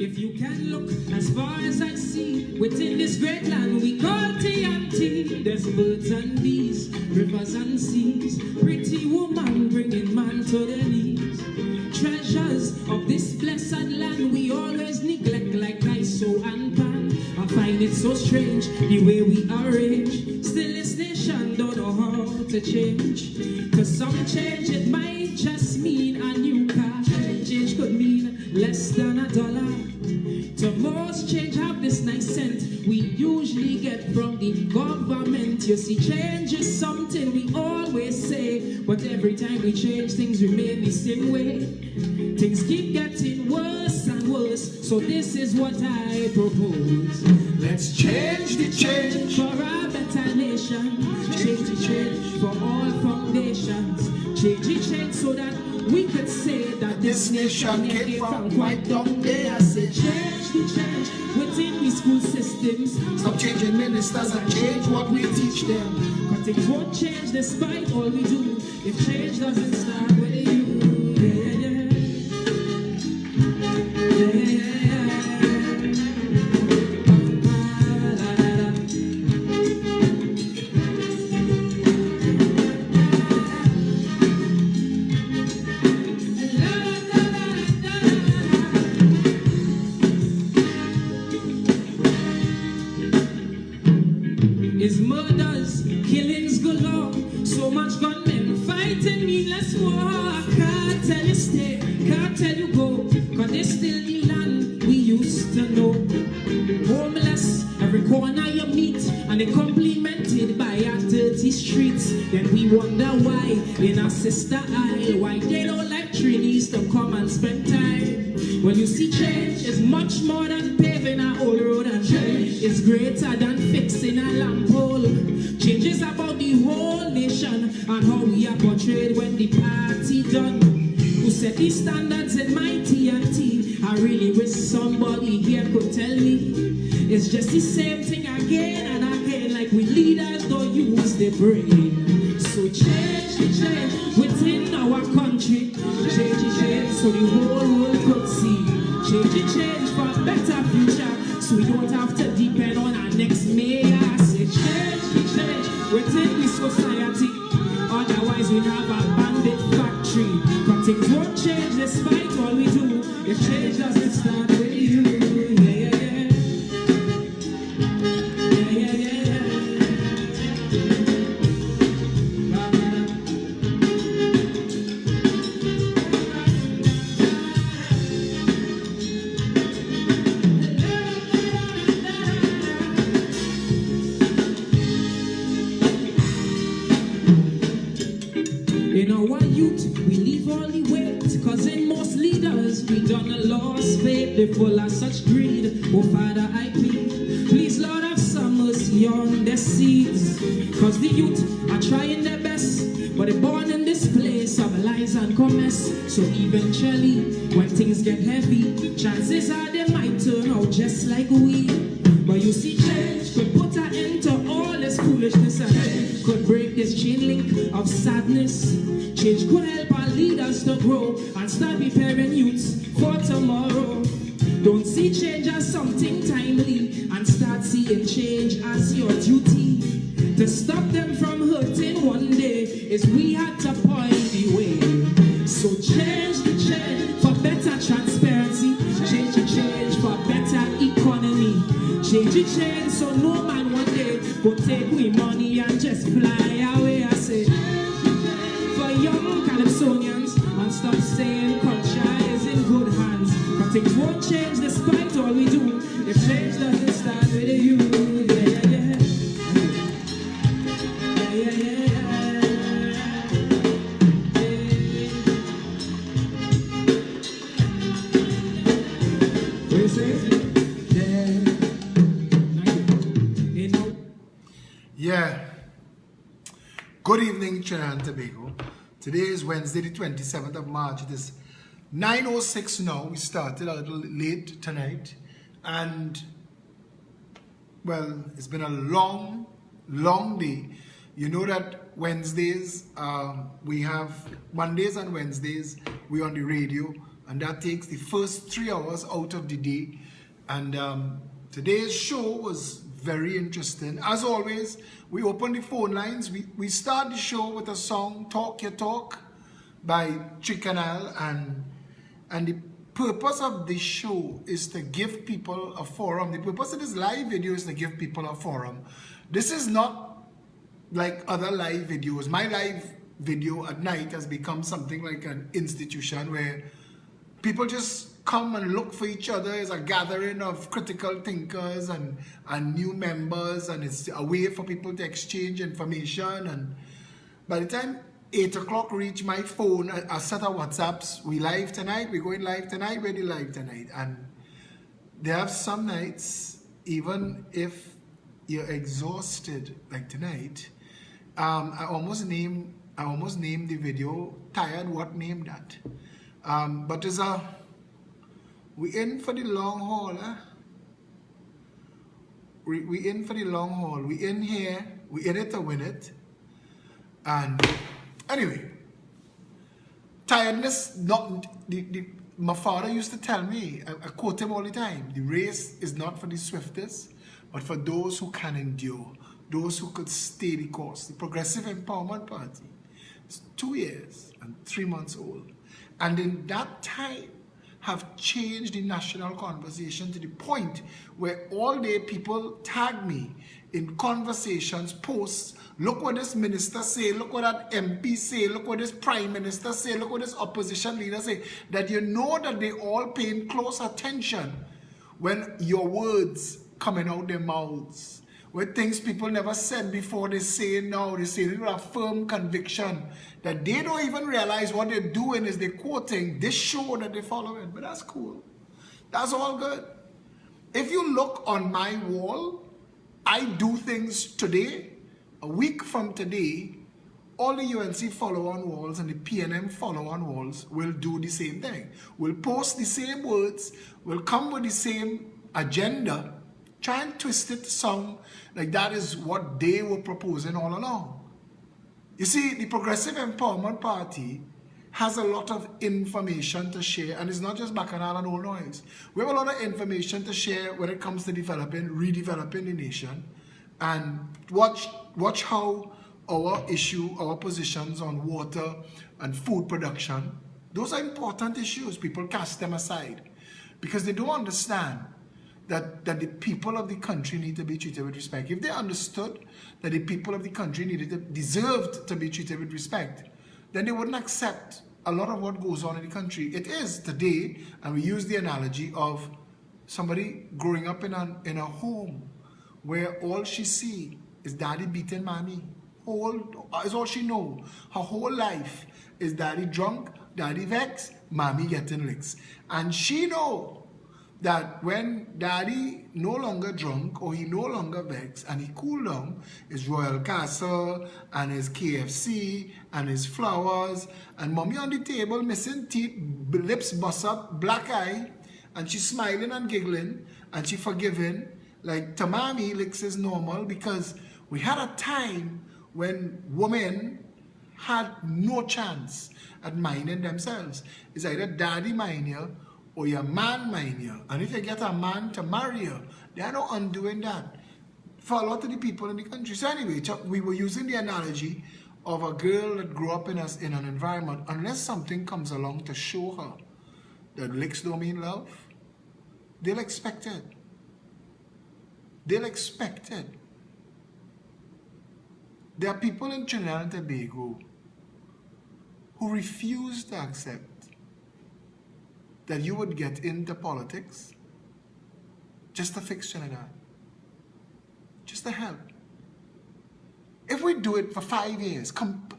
If you can look as far as I see, within this great land we call TNT, there's birds and bees, rivers and seas, pretty woman bringing man to their knees. Treasures of this blessed land we always neglect like ISO and pan. I find it so strange the way we arrange. Still this nation don't know how to change. To some change it might just mean a new car. Change could mean less than $1. To most change have this nice scent we usually get from the government. You see, change is something we always say, but every time we change things remain the same way. Things keep getting worse and worse, so this is what I propose. Let's change the change for a better nation. Change the change for all foundations. Change the change so that we could say that this nation came from quite down there. I say change the change within the school systems. Stop changing ministers and change what we teach them. But things won't change despite all we do if change doesn't start with you. Is murders, killings galore, so much gunmen fighting meaningless war. Can't tell you stay, can't tell you go, cause it's still the land we used to know. Homeless, every corner you meet, and they complimented by our dirty streets. Then we wonder why, in our sister isle, why they don't like Trinis to come and spend time. When you see change is much more than paving an old road, and change is greater than fixing a lamp pole. Change is about the whole nation and how we are portrayed when the party done. Who set these standards in my TNT? I really wish somebody here could tell me. It's just the same thing again and again, like we leaders don't use their brain. So change the change within our country. Change the change so the whole world could see. Change the change for a better future, so we don't have to depend on our next mayor. Say change the change within the society, otherwise we have a bandit factory. But things won't change despite all we do if change doesn't start with you. Yeah, yeah, yeah. Yeah, yeah, yeah. In our youth, we leave all the weight, cause in most leaders, we done a lost faith. They full of such greed. Oh Father, I plead, please Lord have some mercy on their seeds. Cause the youth are trying their best, but they're born in this place of lies and commerce. So eventually, when things get heavy, chances are they might turn out just like we. But you see, change could put an end to all this foolishness and could break this chain link of sadness. Change could help our leaders to grow and start preparing youths for tomorrow. Don't see change as something timely and start seeing change as your duty. To stop them from hurting one day is we had to point the way. So change the change for better transparency. Change the change for better economy. Change the change so no man one day will take we money and just fly away. I say for young Calypsonians, and stop saying culture is in good hands. But things won't change despite all we do if change doesn't start with you. Yeah, yeah, yeah. Yeah, yeah, yeah. What do you say? Yeah. Good evening, Trinidad and Tobago. Today is Wednesday, the 27th of March. It is 9:06 now. We started a little late tonight. And, well, it's been a long, long day. You know that Wednesdays, we have Mondays and Wednesdays, we're on the radio. and that takes the first 3 hours out of the day. And today's show was very interesting. As always, we open the phone lines. We start the show with a song, Talk Your Talk, by Chicanal, and the purpose of this show is to give people a forum. The purpose of this live video is to give people a forum. This is not like other live videos. My live video at night has become something like an institution where people just come and look for each other as a gathering of critical thinkers and new members, and it's a way for people to exchange information. And by the time 8 o'clock reach my phone, a set of WhatsApps, we live tonight, we're going live tonight, we're live tonight. And there are some nights, even if you're exhausted like tonight, I almost named the video Tired What Named That. But there's we in for the long haul, eh? We in for the long haul. We in here, we in it to win it. And anyway, tiredness, not my father used to tell me, I quote him all the time, the race is not for the swiftest, but for those who can endure, those who could stay the course. The Progressive Empowerment Party is 2 years and 3 months old. And in that time, have changed the national conversation to the point where all day people tag me in conversations, posts, look what this minister say, look what that MP say, look what this prime minister say, look what this opposition leader say, that you know that they all paying close attention when your words coming out their mouths, where things people never said before, they say now, they say it with a firm conviction that they don't even realize what they're doing is they're quoting this show that they're following. But that's cool. That's all good. If you look on my wall, I do things today. A week from today, all the UNC follow-on walls and the PNM follow-on walls will do the same thing. Will post the same words, will come with the same agenda, try and twist it to sound like that is what they were proposing all along. You see, the Progressive Empowerment Party has a lot of information to share, and it's not just Bacchanal and Old Noise. We have a lot of information to share when it comes to developing, redeveloping the nation, and watch how our positions on water and food production, those are important issues. People cast them aside because they don't understand that the people of the country need to be treated with respect. If they understood that the people of the country deserved to be treated with respect, then they wouldn't accept a lot of what goes on in the country. It is today, and we use the analogy of somebody growing up in a home where all she see is daddy beating mommy. Is all she know. Her whole life is daddy drunk, daddy vex, mommy getting licks. And she know that when daddy no longer drunk or he no longer vex and he cool down, his Royal Castle and his KFC and his flowers and mommy on the table missing teeth, lips bust up, black eye, and she's smiling and giggling and she forgiving, like Tamami licks is normal, because we had a time when women had no chance at minding themselves. It's either daddy mind you or your man mind you. And if you get a man to marry you, they're not undoing that for a lot of the people in the country. So anyway, we were using the analogy of a girl that grew up in an environment, unless something comes along to show her that licks don't mean love, they'll expect it. They'll expect it. There are people in Trinidad and Tobago who refuse to accept that you would get into politics just to fix Trinidad, just to help. If we do it for 5 years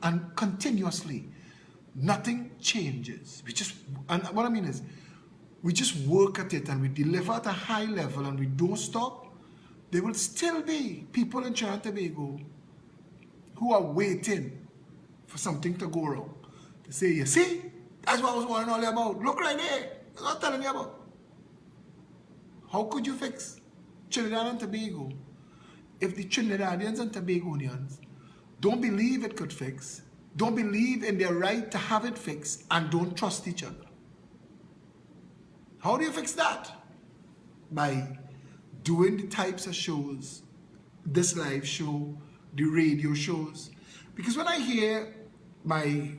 and continuously, nothing changes. And what I mean is, we just work at it and we deliver at a high level and we don't stop, there will still be people in Trinidad and Tobago who are waiting for something to go wrong. To say, you see, that's what I was warning all about. Look right there. That's what I'm telling you about. How could you fix Trinidad and Tobago if the Trinidadians and Tobagonians don't believe it could fix, don't believe in their right to have it fixed, and don't trust each other? How do you fix that? By doing the types of shows, this live show, the radio shows. Because when I hear my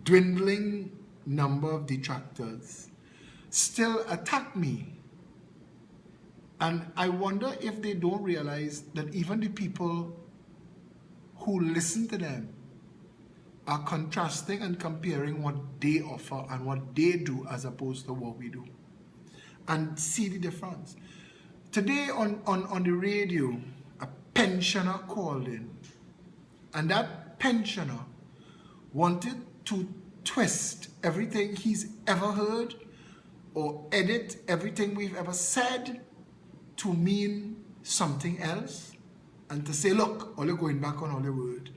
dwindling number of detractors still attack me, and I wonder if they don't realize that even the people who listen to them are contrasting and comparing what they offer and what they do as opposed to what we do, and see the difference. Today on the radio, a pensioner called in, and that pensioner wanted to twist everything he's ever heard or edit everything we've ever said to mean something else, and to say, look, all you're going back on all the word.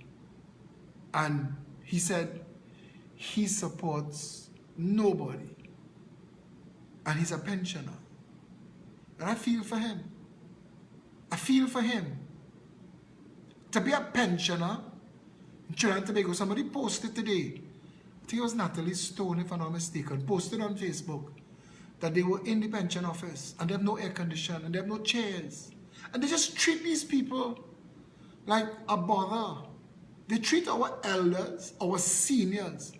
And he said he supports nobody, and he's a pensioner. And I feel for him. I feel for him. To be a pensioner in Trinidad and Tobago, somebody posted today, I think it was Natalie Stone, if I'm not mistaken, posted on Facebook that they were in the pension office and they have no air condition and they have no chairs. And they just treat these people like a bother. They treat our elders, our seniors.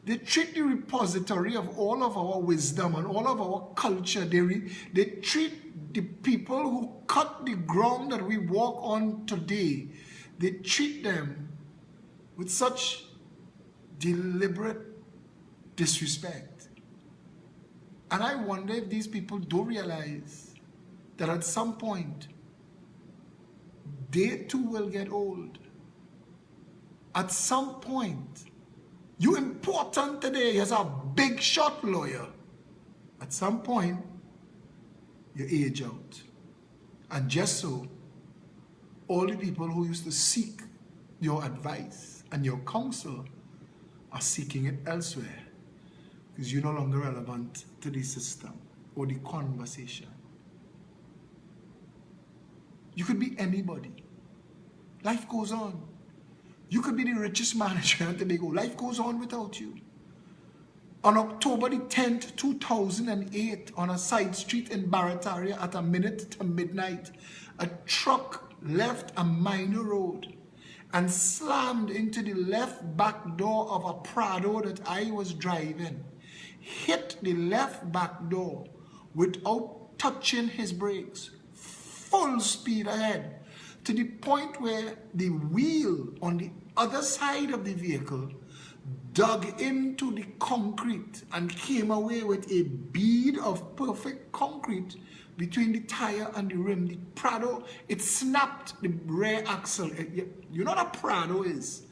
They treat the repository of all of our wisdom and all of our culture. They treat the people who cut the ground that we walk on today. They treat them with such deliberate disrespect. And I wonder if these people don't realize that at some point, they too will get old. At some point, you important today as a big shot lawyer. At some point, you age out. And just so, all the people who used to seek your advice and your counsel are seeking it elsewhere, because you're no longer relevant to the system or the conversation. You could be anybody. Life goes on. You could be the richest man in Trinidad and Tobago. Life goes on without you. On October the 10th, 2008, on a side street in Barataria at a minute to midnight, a truck left a minor road and slammed into the left back door of a Prado that I was driving, hit the left back door without touching his brakes, full speed ahead, to the point where the wheel on the other side of the vehicle dug into the concrete and came away with a bead of perfect concrete between the tire and the rim. The Prado, it snapped the rear axle. You know what a Prado is?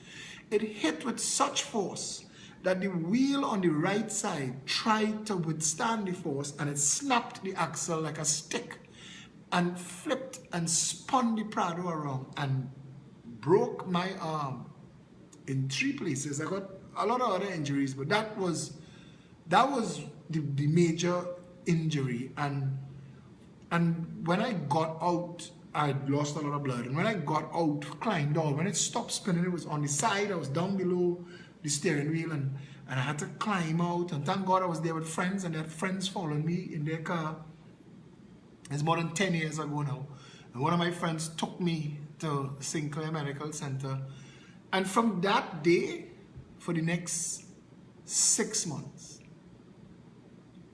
It hit with such force that the wheel on the right side tried to withstand the force, and it snapped the axle like a stick and flipped and spun the Prado around and broke my arm in 3 places. I got a lot of other injuries, but that was the major injury. And when I got out, I lost a lot of blood. And when I got out, climbed out, when it stopped spinning, it was on the side. I was down below the steering wheel, and I had to climb out. And thank God I was there with friends, and they had friends following me in their car. It's more than 10 years ago now. And one of my friends took me to Sinclair Medical Center. And from that day, for the next 6 months,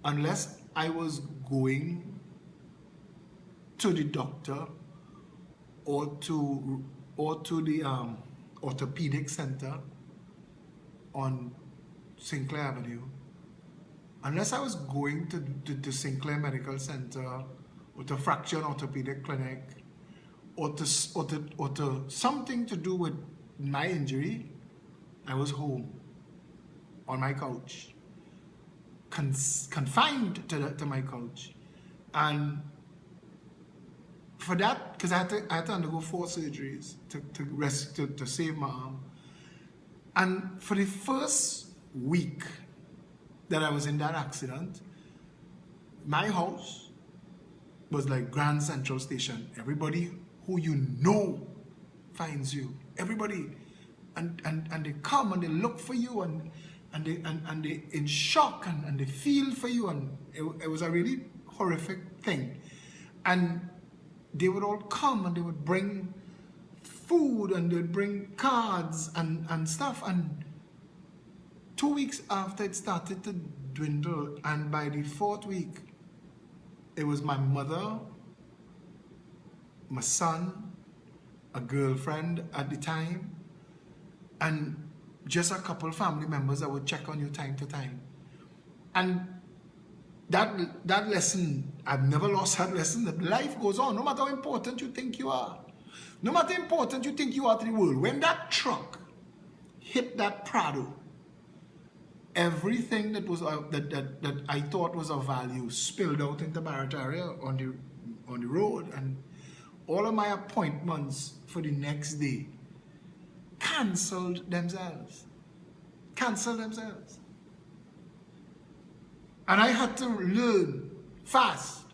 unless I was going to the doctor or to the orthopedic center on Sinclair Avenue, unless I was going to Sinclair Medical Center or to Fracture and Orthopedic Clinic or to something to do with my injury, I was home on my couch, confined to my couch. And for that, because I had to undergo 4 surgeries to save my arm. And for the first week that I was in that accident, my house was like Grand Central Station. Everybody who you know finds you. Everybody. And they come and they look for you, and and they in shock, and they feel for you, and it was a really horrific thing. And they would all come and they would bring food and they would bring cards and stuff. And 2 weeks after, it started to dwindle, and by the 4th week, it was my mother, my son, a girlfriend at the time, and just a couple family members that would check on you time to time. And that lesson, I've never lost that lesson, that life goes on, no matter how important you think you are. No matter how important you think you are to the world. When that truck hit that Prado, everything that was that I thought was of value spilled out into Barrett area on the road, and all of my appointments for the next day cancelled themselves. And I had to learn fast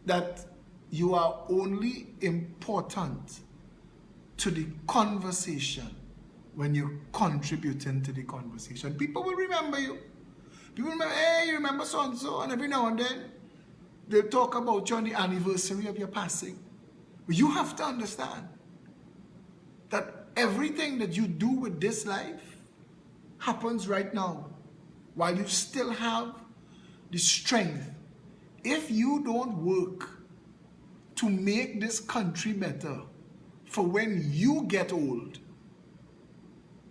that you are only important to the conversation when you're contributing to the conversation. People will remember you. People remember, hey, you remember so-and-so, and every now and then they'll talk about you on the anniversary of your passing. But you have to understand that everything that you do with this life happens right now while you still have the strength. If you don't work to make this country better for when you get old,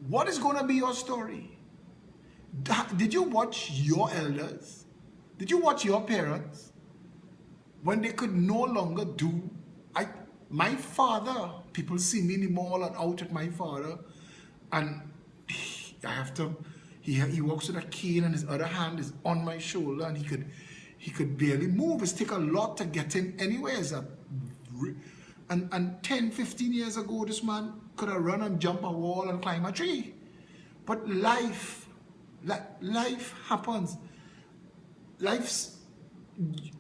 what is going to be your story? Did you watch your elders? Did you watch your parents when they could no longer do? My father, people see me in the mall and out with my father, and he walks with a cane and his other hand is on my shoulder, and he could barely move. It takes a lot to get him anywhere. And 10, 15 years ago, this man could have run and jump a wall and climb a tree. But life happens.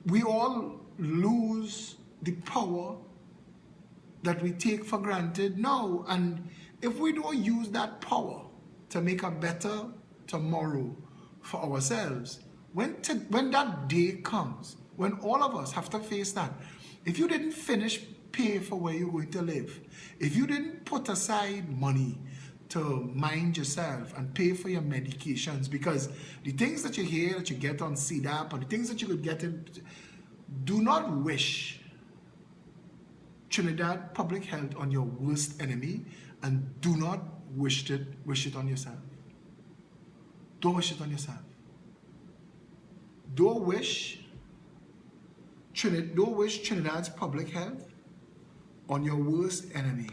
We all lose the power that we take for granted now. And if we don't use that power to make a better tomorrow for ourselves, when that day comes, when all of us have to face that, if you didn't pay for where you're going to live, if you didn't put aside money to mind yourself and pay for your medications, because the things that you hear that you get on CDAP and the things that you could get in, do not wish Trinidad public health on your worst enemy, and do not wish it on yourself. Don't wish it on yourself. Don't wish Trinidad's public health on your worst enemy.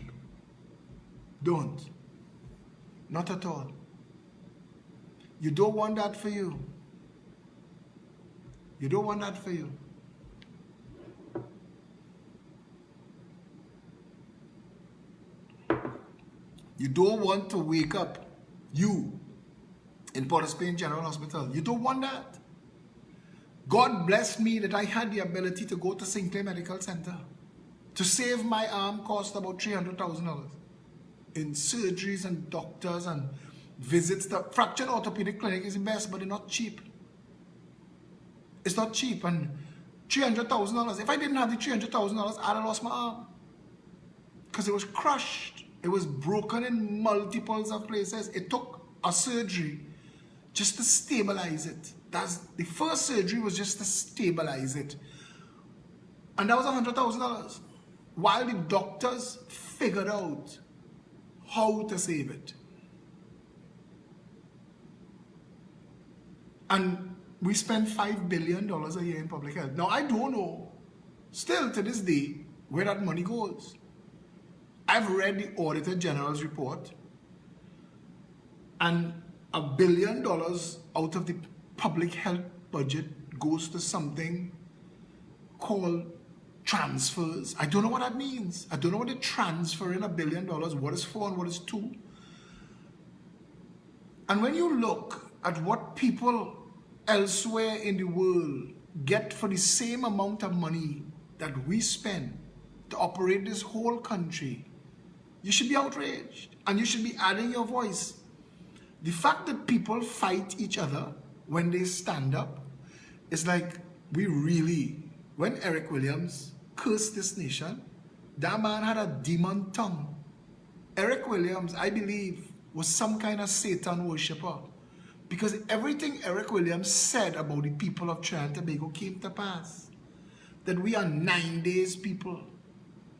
Don't. Not at all. You don't want that for you. You don't want that for you. You don't want to wake up, you, in Port of Spain General Hospital. You don't want that. God blessed me that I had the ability to go to St. Clair Medical Center. To save my arm cost about $300,000 in surgeries and doctors and visits. The fractured orthopedic clinic is the best, but they're not cheap. It's not cheap. And $300,000. If I didn't have the $300,000, I'd have lost my arm, because it was crushed. It was broken in multiples of places. It took a surgery just to stabilize it. The first surgery was just to stabilize it. And that was $100,000. While the doctors figured out how to save it. And we spend $5 billion a year in public health. Now, I don't know, still to this day, where that money goes. I've read the Auditor General's report, and $1 billion out of the public health budget goes to something called transfers. I don't know what that means. I don't know what they're transferring $1 billion, what is for and what is to. And when you look at what people elsewhere in the world get for the same amount of money that we spend to operate this whole country, you should be outraged, and you should be adding your voice. The fact that people fight each other when they stand up is like, we really, when Eric Williams cursed this nation, that man had a demon tongue. Eric Williams, I believe, was some kind of Satan worshipper, because everything Eric Williams said about the people of Trinidad and Tobago came to pass. That we are 9 days people.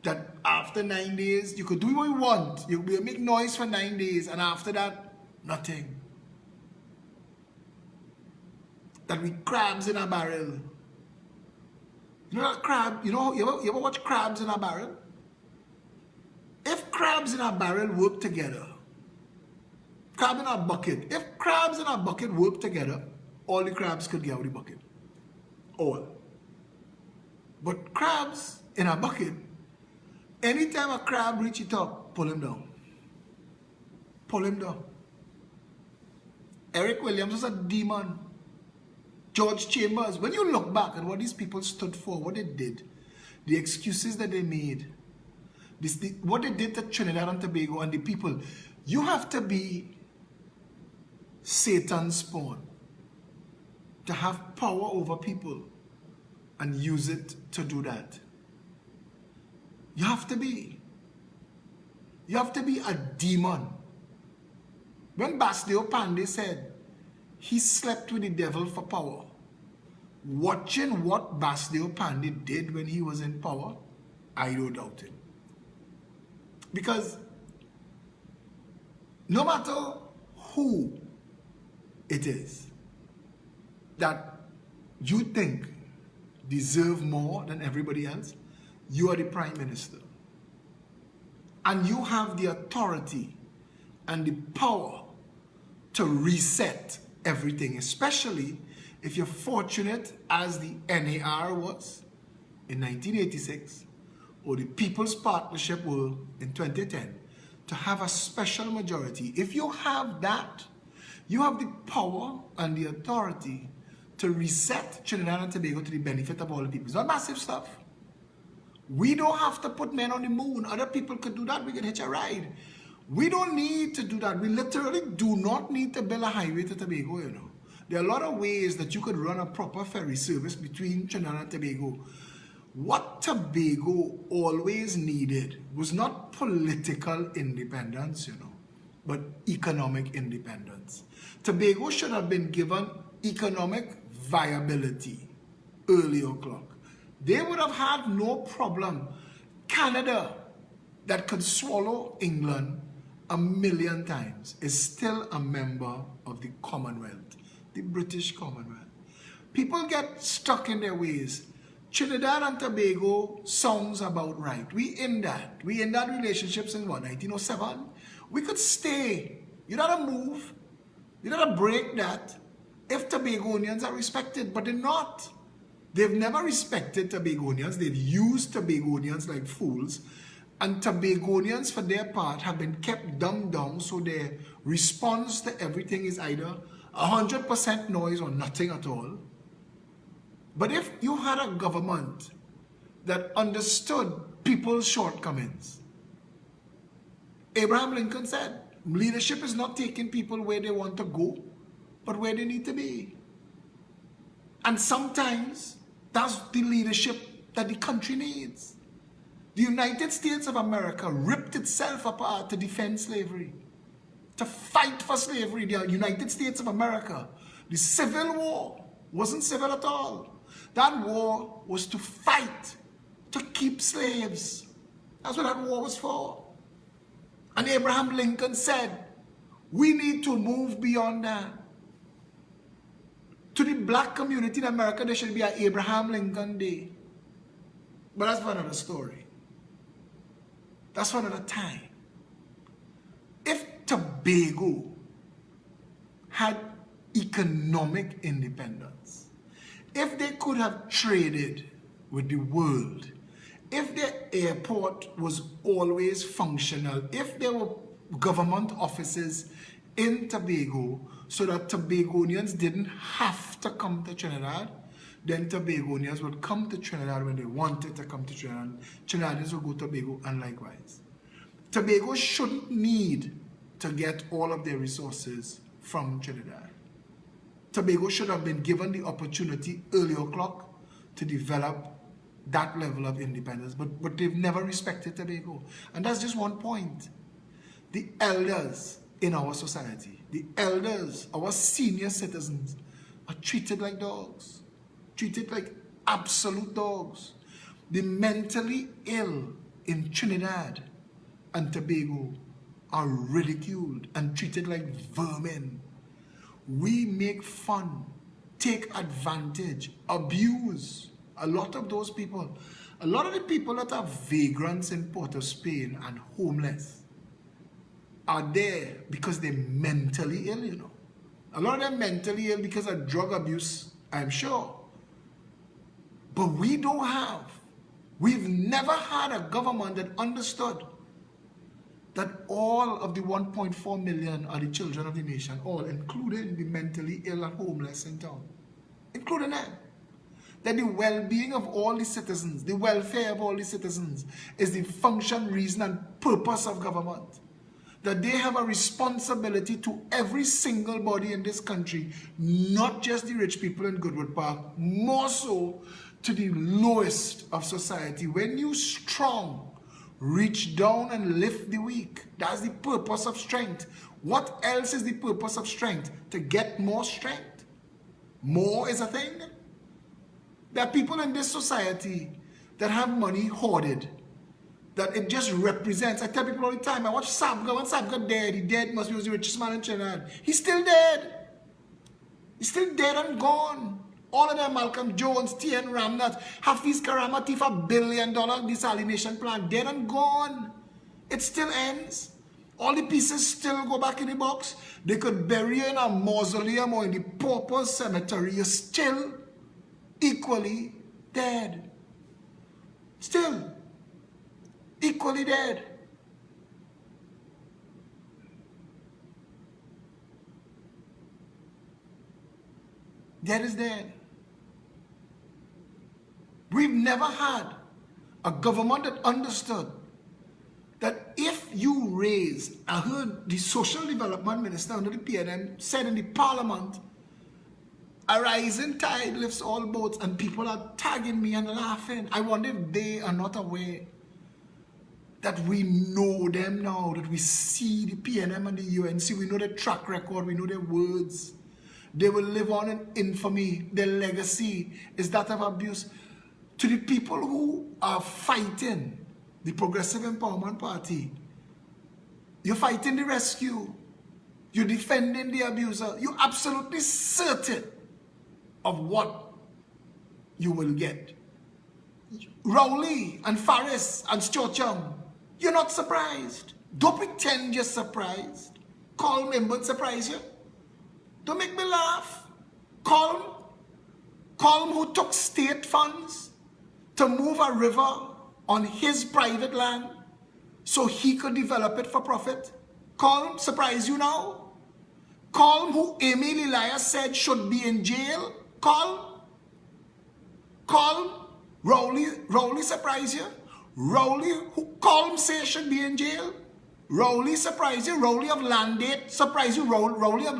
That after 9 days, you could do what you want. You will make noise for 9 days, and after that, nothing. That we crabs in a barrel. You know that crab, you ever watch crabs in a barrel? If crabs in a barrel work together, crab in a bucket, if crabs in a bucket work together, all the crabs could get out of the bucket. All. But crabs in a bucket, anytime a crab reach the top, pull him down. Pull him down. Eric Williams was a demon. George Chambers, when you look back at what these people stood for, what they did, the excuses that they made, what they did to Trinidad and Tobago and the people, you have to be Satan's spawn to have power over people and use it to do that. You have to be. You have to be a demon. When Basdeo Pandey said he slept with the devil for power, watching what Basdeo Pandey did when he was in power, I don't doubt it. Because no matter who it is that you think deserve more than everybody else, you are the Prime Minister. And you have the authority and the power to reset everything, especially if you're fortunate, as the NAR was in 1986, or the People's Partnership were in 2010, to have a special majority. If you have that, you have the power and the authority to reset Trinidad and Tobago to the benefit of all the people. It's not massive stuff. We don't have to put men on the moon. Other people could do that. We can hitch a ride. We don't need to do that. We literally do not need to build a highway to Tobago, you know. There are a lot of ways that you could run a proper ferry service between Trinidad and Tobago. What Tobago always needed was not political independence, you know, but economic independence. Tobago should have been given economic viability early o'clock. They would have had no problem. Canada, that could swallow England 1,000,000 times, is still a member of the Commonwealth, the British Commonwealth. People get stuck in their ways. Trinidad and Tobago sounds about right. We in that relationship since what, 1907? We could stay. You gotta move. You gotta break that if Tobagonians are respected, but they're not. They've never respected Tobagonians. They've used Tobagonians like fools. And Tobagonians, for their part, have been kept dumbed down, so their response to everything is either 100% noise or nothing at all. But if you had a government that understood people's shortcomings, Abraham Lincoln said, leadership is not taking people where they want to go, but where they need to be. And sometimes that's the leadership that the country needs. The United States of America ripped itself apart to defend slavery, to fight for slavery. The United States of America, the Civil War wasn't civil at all. That war was to fight, to keep slaves. That's what that war was for. And Abraham Lincoln said, we need to move beyond that. To the black community in America, there should be an Abraham Lincoln Day. But that's for another story. That's for another time. If Tobago had economic independence, if they could have traded with the world, if their airport was always functional, if there were government offices in Tobago so that Tobagonians didn't have to come to Trinidad, then Tobagonians would come to Trinidad when they wanted to come to Trinidad. Trinidadians would go to Tobago and likewise. Tobago shouldn't need to get all of their resources from Trinidad. Tobago should have been given the opportunity earlier o'clock to develop that level of independence, but they've never respected Tobago. And that's just one point. The elders in our society, the elders, our senior citizens, are treated like dogs, treated like absolute dogs. The mentally ill in Trinidad and Tobago are ridiculed and treated like vermin. We make fun, take advantage, abuse a lot of those people. A lot of the people that are vagrants in Port of Spain and homeless are there because they're mentally ill, you know. A lot of them mentally ill because of drug abuse, I'm sure. But we don't have. We've never had a government that understood that all of the 1.4 million are the children of the nation, all, including the mentally ill and homeless in town, including them. That the well-being of all the citizens, the welfare of all the citizens, is the function, reason, and purpose of government. That they have a responsibility to every single body in this country, not just the rich people in Goodwood Park, more so to the lowest of society. When you strong, reach down and lift the weak. That's the purpose of strength. What else is the purpose of strength? To get more strength. More is a thing. There are people in this society that have money hoarded, that it just represents. I tell people all the time, I watch Sabga. When Sabga dead, he dead must be the richest man in Trinidad. He's still dead. He's still dead and gone. All of them, Malcolm Jones, T.N. Ramnath, Hafiz Karamati for $1 billion desalination plant, dead and gone. It still ends. All the pieces still go back in the box. They could bury you in a mausoleum or in the pauper cemetery. You're still equally dead. Still equally dead. Dead is dead. We've never had a government that understood that if you raise, I heard the social development minister under the PNM said in the parliament, a rising tide lifts all boats, and people are tagging me and laughing. I wonder if they are not aware that we know them now, that we see the PNM and the UNC, we know their track record, we know their words. They will live on in infamy. Their legacy is that of abuse. To the people who are fighting the Progressive Empowerment Party, you're fighting the rescue. You're defending the abuser. You're absolutely certain of what you will get. Rowley and Faris and Stuart Young, you're not surprised. Don't pretend you're surprised. Colm Imbert surprise you. Don't make me laugh. Colm who took state funds to move a river on his private land so he could develop it for profit. Colm surprise you now. Colm who Amy Lilaya said should be in jail. Colm Rowley surprise you. Rowley who Colm say should be in jail. Rowley surprise you. Rowley of Landate surprise you. Rowley of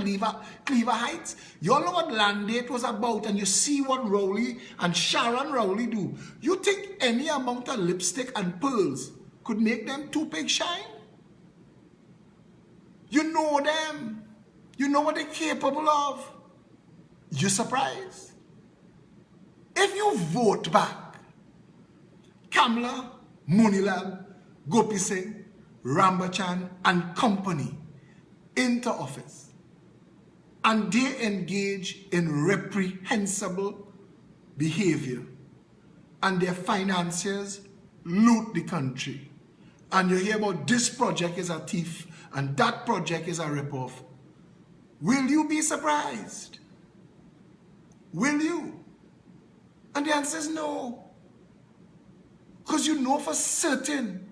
Cleaver Heights. You all know what Landate was about, and you see what Rowley and Sharon Rowley do. You think any amount of lipstick and pearls could make them two pigs shine? You know them. You know what they're capable of. You're surprised. If you vote back Kamla, Munilal, Gopi Singh, Rambachan and company into office, and they engage in reprehensible behavior, and their financiers loot the country, and you hear about this project is a thief and that project is a ripoff, will you be surprised? Will you? And the answer is no. Because you know for certain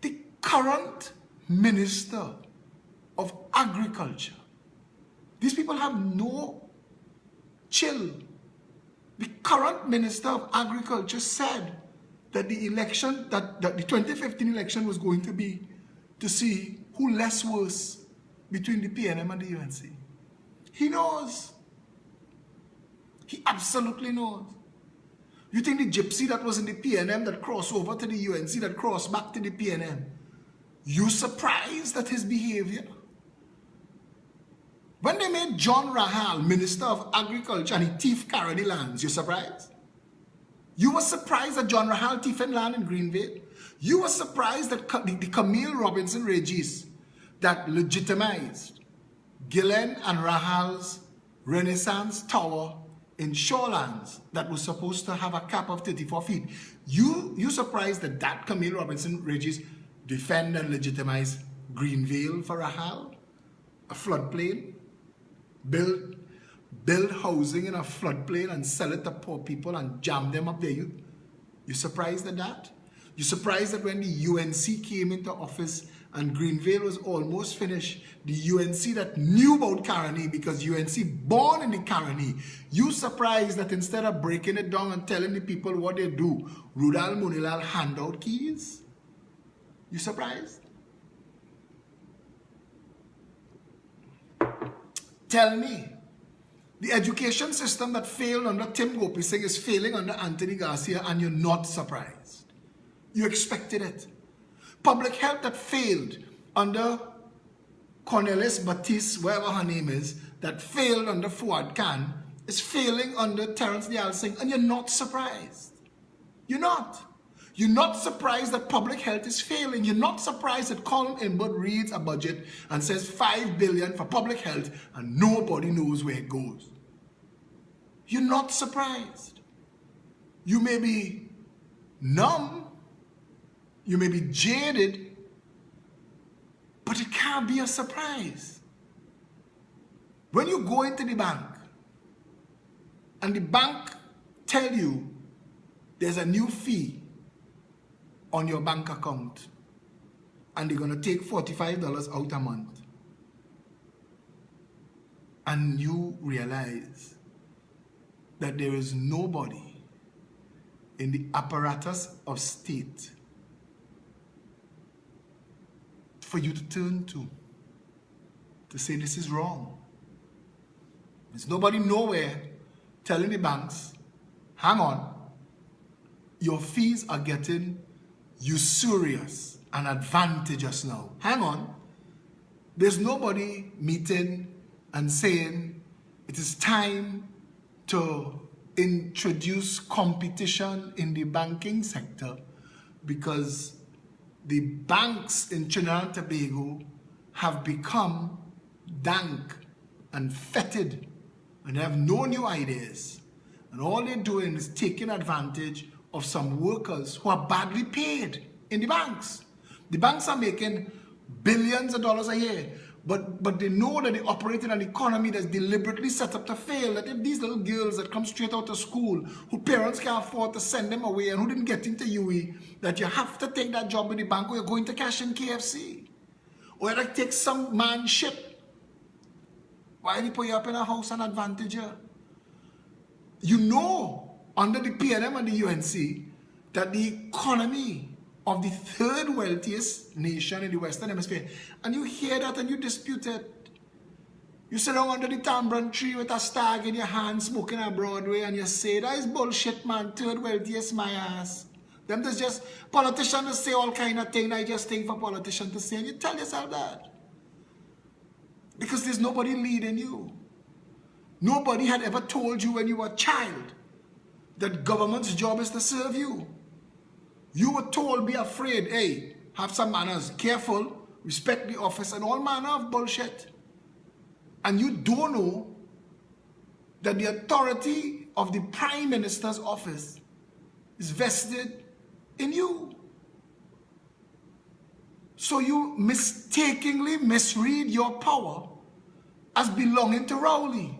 the current Minister of Agriculture, these people have no chill. The current Minister of Agriculture said that the election, that the 2015 election was going to be to see who less worse, between the PNM and the UNC. He knows. He absolutely knows. You think the gypsy that was in the PNM that crossed over to the UNC, that crossed back to the PNM, you surprised at his behavior? When they made John Rahal Minister of Agriculture and he thief Caroni lands, you surprised? You were surprised that John Rahal thiefing land in Greenville? You were surprised that the Camille Robinson Regis that legitimized Gillen and Rahal's Renaissance Tower in Shorelands that was supposed to have a cap of 34 feet. You surprised that Camille Robinson Regis defend and legitimize Greenville for Rahal? A floodplain? Build housing in a floodplain and sell it to poor people and jam them up there. You surprised at that? You surprised that when the UNC came into office and Greenville was almost finished, the UNC that knew about Caroni because UNC born in the Caroni, you surprised that instead of breaking it down and telling the people what they do, Rudal Munilal hand out keys? You surprised? Tell me, the education system that failed under Tim Gopi Singh is failing under Anthony Garcia and you're not surprised. You expected it. Public health that failed under Cornelis Batiste, whatever her name is, that failed under Fuad Khan, is failing under Terence Dayal Singh, and you're not surprised. You're not. You're not surprised that public health is failing. You're not surprised that Colin Imbert reads a budget and says $5 billion for public health and nobody knows where it goes. You're not surprised. You may be numb, you may be jaded, but it can't be a surprise. When you go into the bank and the bank tell you there's a new fee on your bank account and they're going to take $45 out a month, and you realize that there is nobody in the apparatus of state for you to turn to say this is wrong. There's nobody nowhere telling the banks, hang on, your fees are getting usurious and advantageous now. Hang on. There's nobody meeting and saying it is time to introduce competition in the banking sector because the banks in Trinidad and Tobago have become dank and fetid and they have no new ideas. And all they're doing is taking advantage of some workers who are badly paid in the banks. The banks are making billions of dollars a year, but they know that they operate in an economy that's deliberately set up to fail. That if these little girls that come straight out of school, who parents can't afford to send them away and who didn't get into UE, that you have to take that job in the bank or you're going to cash in KFC. Or you have to take some man's ship. Why do you put you up in a house and advantage you? You know, under the PNM and the UNC, that the economy of the third wealthiest nation in the Western Hemisphere, and you hear that and you dispute it. You sit down under the tamarind tree with a stag in your hand smoking on Broadway and you say, that is bullshit, man, third wealthiest my ass. Them there's just politicians say all kind of things, I just think for politicians to say, and you tell yourself that. Because there's nobody leading you. Nobody had ever told you when you were a child that government's job is to serve you. You were told, be afraid, hey, have some manners, careful, respect the office, and all manner of bullshit. And you don't know that the authority of the Prime Minister's office is vested in you. So you mistakenly misread your power as belonging to Rowley.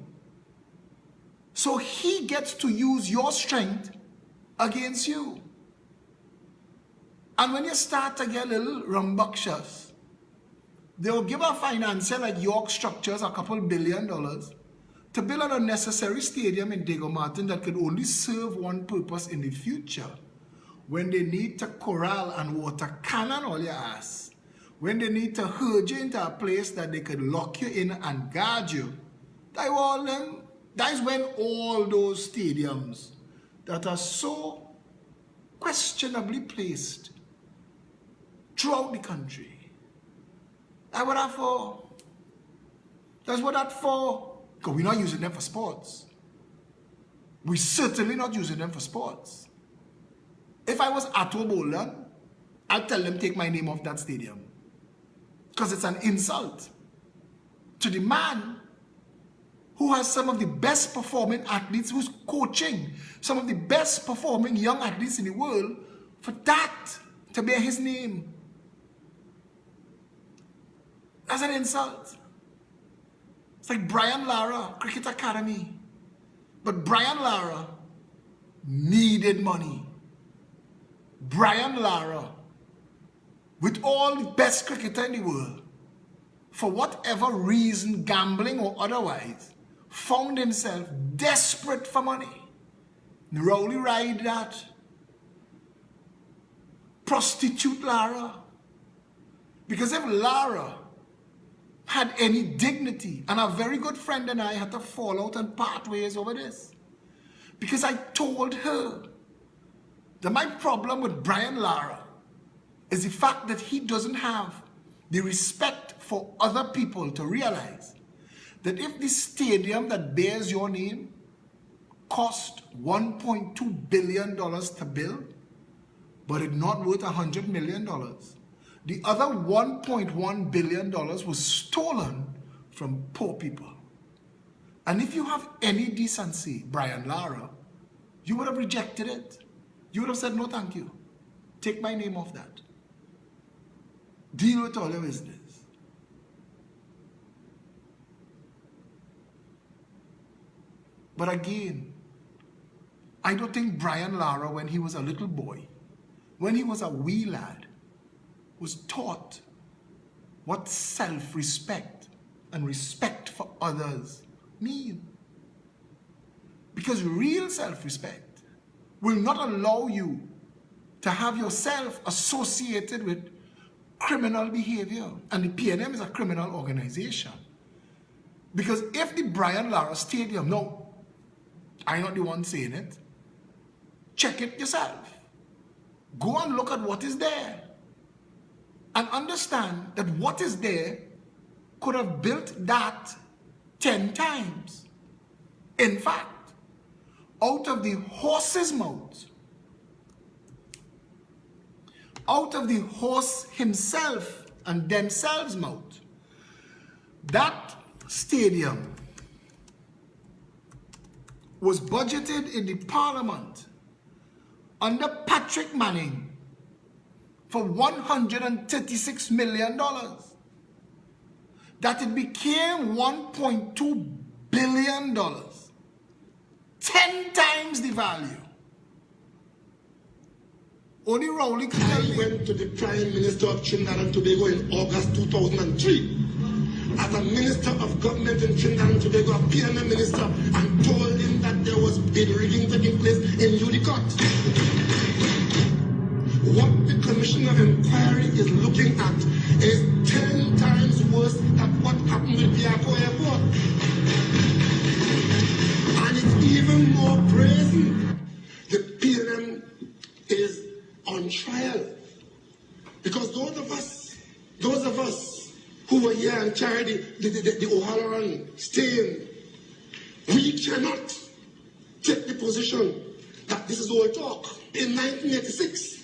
So he gets to use your strength against you. And when you start to get a little rambunctious, they'll give a financier like York Structures a couple $2 billion to build an unnecessary stadium in Diego Martin that could only serve one purpose in the future, when they need to corral and water cannon all your ass, when they need to herd you into a place that they could lock you in and guard you, that is when all those stadiums that are so questionably placed throughout the country, that's what that for. That's what that for. Because we're not using them for sports. We're certainly not using them for sports. If I was Atto Bolan, I'd tell them take my name off that stadium. Because it's an insult to the man who has some of the best performing athletes, who's coaching some of the best performing young athletes in the world, for that to bear his name. That's an insult. It's like Brian Lara, Cricket Academy. But Brian Lara needed money. Brian Lara, with all the best cricketer in the world, for whatever reason, gambling or otherwise, found himself desperate for money. Rowley ride that. Prostitute Lara. Because if Lara had any dignity, and a very good friend and I had to fall out and part ways over this, because I told her that my problem with Brian Lara is the fact that he doesn't have the respect for other people to realize that if the stadium that bears your name cost $1.2 billion to build, but it's not worth $100 million, the other $1.1 billion was stolen from poor people. And if you have any decency, Brian Lara, you would have rejected it. You would have said, no, thank you. Take my name off that. Deal with all your business. But again, I don't think Brian Lara, when he was a little boy, when he was a wee lad, was taught what self-respect and respect for others mean. Because real self-respect will not allow you to have yourself associated with criminal behavior. And the PNM is a criminal organization. Because if the Brian Lara Stadium, no, I'm not the one saying it, check it yourself. Go and look at what is there. And understand that what is there could have built that 10 times. In fact, out of the horse's mouth, out of the horse himself and themselves' mouth, that stadium was budgeted in the parliament under Patrick Manning for $136 million. That it became $1.2 billion. 10 times the value. Only Rowley could tell me. I went to the Prime Minister of Trinidad and Tobago in August 2003. As a Minister of Government in Trinidad and Tobago, a PNM Minister, and told him that there was bid rigging taking place in Udicott. What the Commission of Inquiry is looking at is 10 times worse than what happened with Piako Airport. And it's even more brazen. The PNM is on trial. Because those of us who were here and carried the O'Halloran stain, we cannot take the position that this is all talk. In 1986,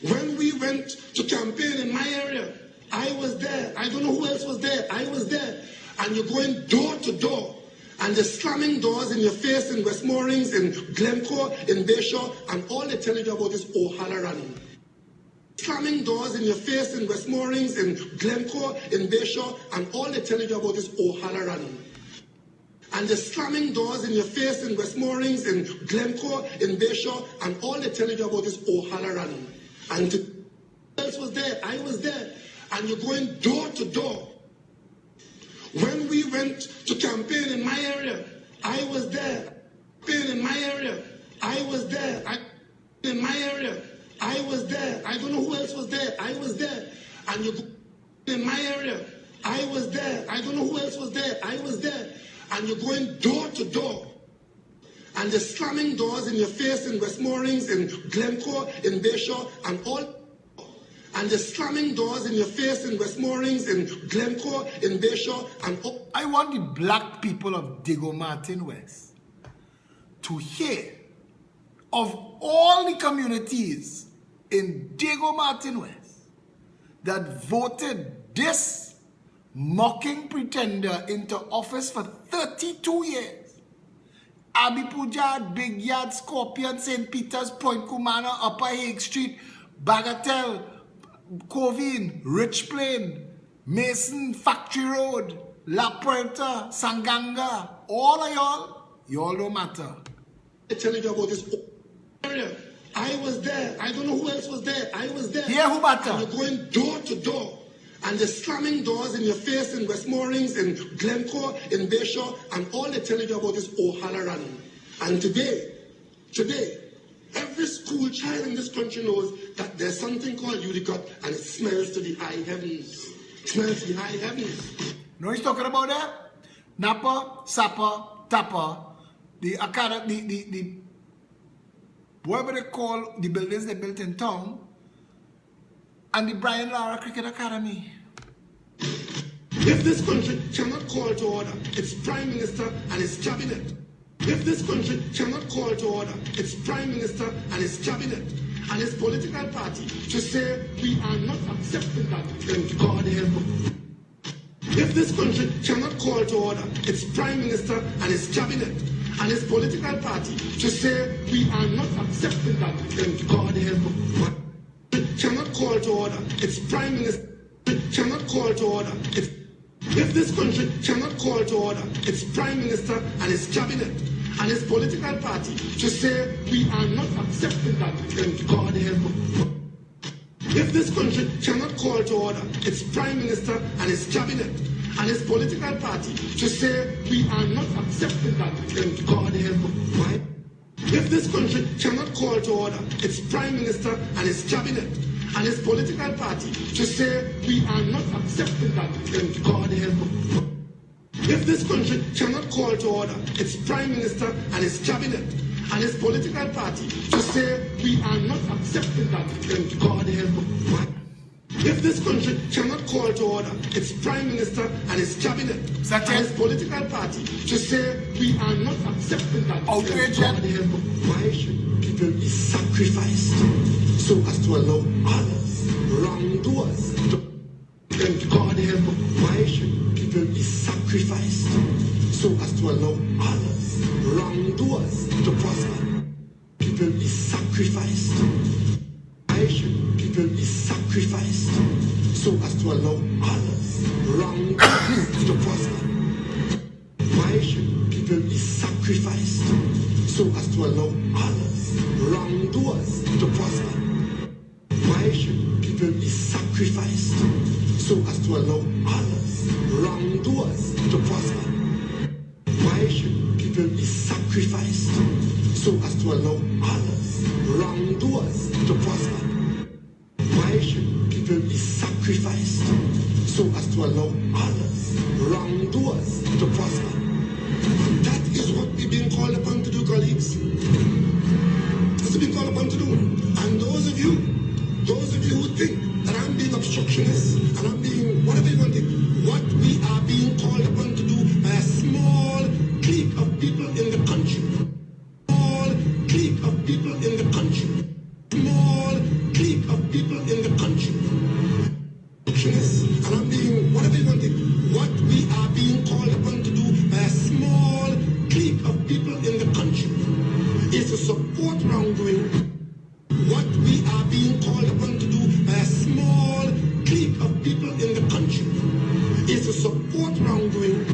when we went to campaign in my area, I was there. I don't know who else was there. I was there. And you're going door to door, and they're slamming doors in your face in West Moorings, in Glencoe, in Bayshore, and all they tell you about is O'Halloran. Slamming doors in your face in West Moorings, in Glencoe, in Bayshore, and all they tell you about is O'Halloran. And they're slamming doors in your face in West Moorings, in Glencoe, in Bayshore, and all they tell you about is O'Halloran. And who else was there? I was there. And you're going door to door. When we went to campaign in my area, I was there. In my area, I was there. In my area, I was there. I don't know who else was there. I was there. And in my area. I was there. I don't know who else was there. I was there. And you're going door to door. And they're slamming doors in your face in Westmoreland, in Glencoe, in Bayshore, and all. And they're slamming doors in your face in Westmoreland, in Glencoe, in Bayshore, and all. I want the black people of Diego Martin West to hear of all the communities in Diego Martin West that voted this mocking pretender into office for 32 years. Abbey Pujard, Big Yard, Scorpion, St. Peter's, Point Kumana, Upper Hague Street, Bagatelle, Covine, Rich Plain, Mason, Factory Road, La Puerta, Sanganga, all of y'all don't matter. I'm telling you about this area. I was there. I don't know who else was there. I was there. Here who matter? And you're going door to door. And they're slamming doors in your face in Westmoreland, in Glencoe, in Bayshore, and all they're telling you about is O'Halloran. And today, every school child in this country knows that there's something called Udicott, and it smells to the high heavens. It smells to the high heavens. No, he's talking about that? Napa, Sapa, Tapa, the academy, the whatever they call the buildings they built in town, and the Brian Lara Cricket Academy. If this country cannot call to order its Prime Minister and its Cabinet, if this country cannot call to order its Prime Minister and its Cabinet and its political party to say we are not accepting that, then God help us. If this country cannot call to order its Prime Minister and its Cabinet and its political party to say we are not accepting that, then God help us. Cannot call to order its Prime Minister, cannot call to order its. If this country cannot call to order its Prime Minister and its Cabinet and its political party to say we are not accepting that, then God help us. If this country cannot call to order its Prime Minister and its Cabinet and its political party to say we are not accepting that, then God help us. Why? If this country cannot call to order its Prime Minister and its Cabinet and its political party to say we are not accepting that, then God help us. If this country cannot call to order its Prime Minister and its Cabinet and its political party to say we are not accepting that, then God help us. If this country cannot call to order its Prime Minister and its Cabinet and its political party to say we are not accepting that, then God help us. Why should people be sacrificed so as to allow others, wrongdoers, to then God help us? Why should people be sacrificed so as to allow others, wrongdoers, to prosper? People be sacrificed. Why should people be sacrificed so as to allow others, wrongdoers, to prosper? Why should people be sacrificed so as to allow others, wrongdoers, to prosper? Why should people be sacrificed so as to allow others, wrongdoers, to prosper? Why should people be sacrificed so as to allow others, wrongdoers, to prosper? Why should people be sacrificed so as to allow others, wrongdoers, to prosper? That is what we've been called upon to do, colleagues. That's what we've been called upon to do. And those of you who think that I'm being obstructionist and I'm being whatever you want to think, what we are being called upon to do by a small clique of people in the country. Small clique of people in the country. Small clique of people in the country. Obstructionists, and I'm being whatever you want to think, what we are being called upon to do by a small clique of people in the country is to support wrongdoing. What we are being called upon to do by a small clique of people in the country is to support wrongdoing.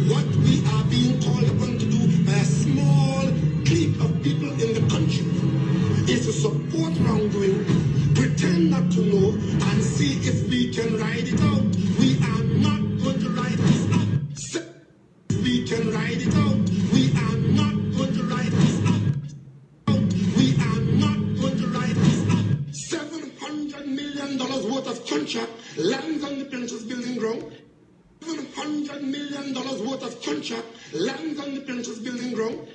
What we are being called upon to do by a small clique of people in the country is to support wrongdoing, pretend not to know, and see if we can ride it out. We are not going to ride this out. We can ride it out. We are not going to ride this out. We are not going to ride this out. $700 million worth of country contract lands on the Princess Building ground. $700 million worth of contract lands on the Princess Building ground.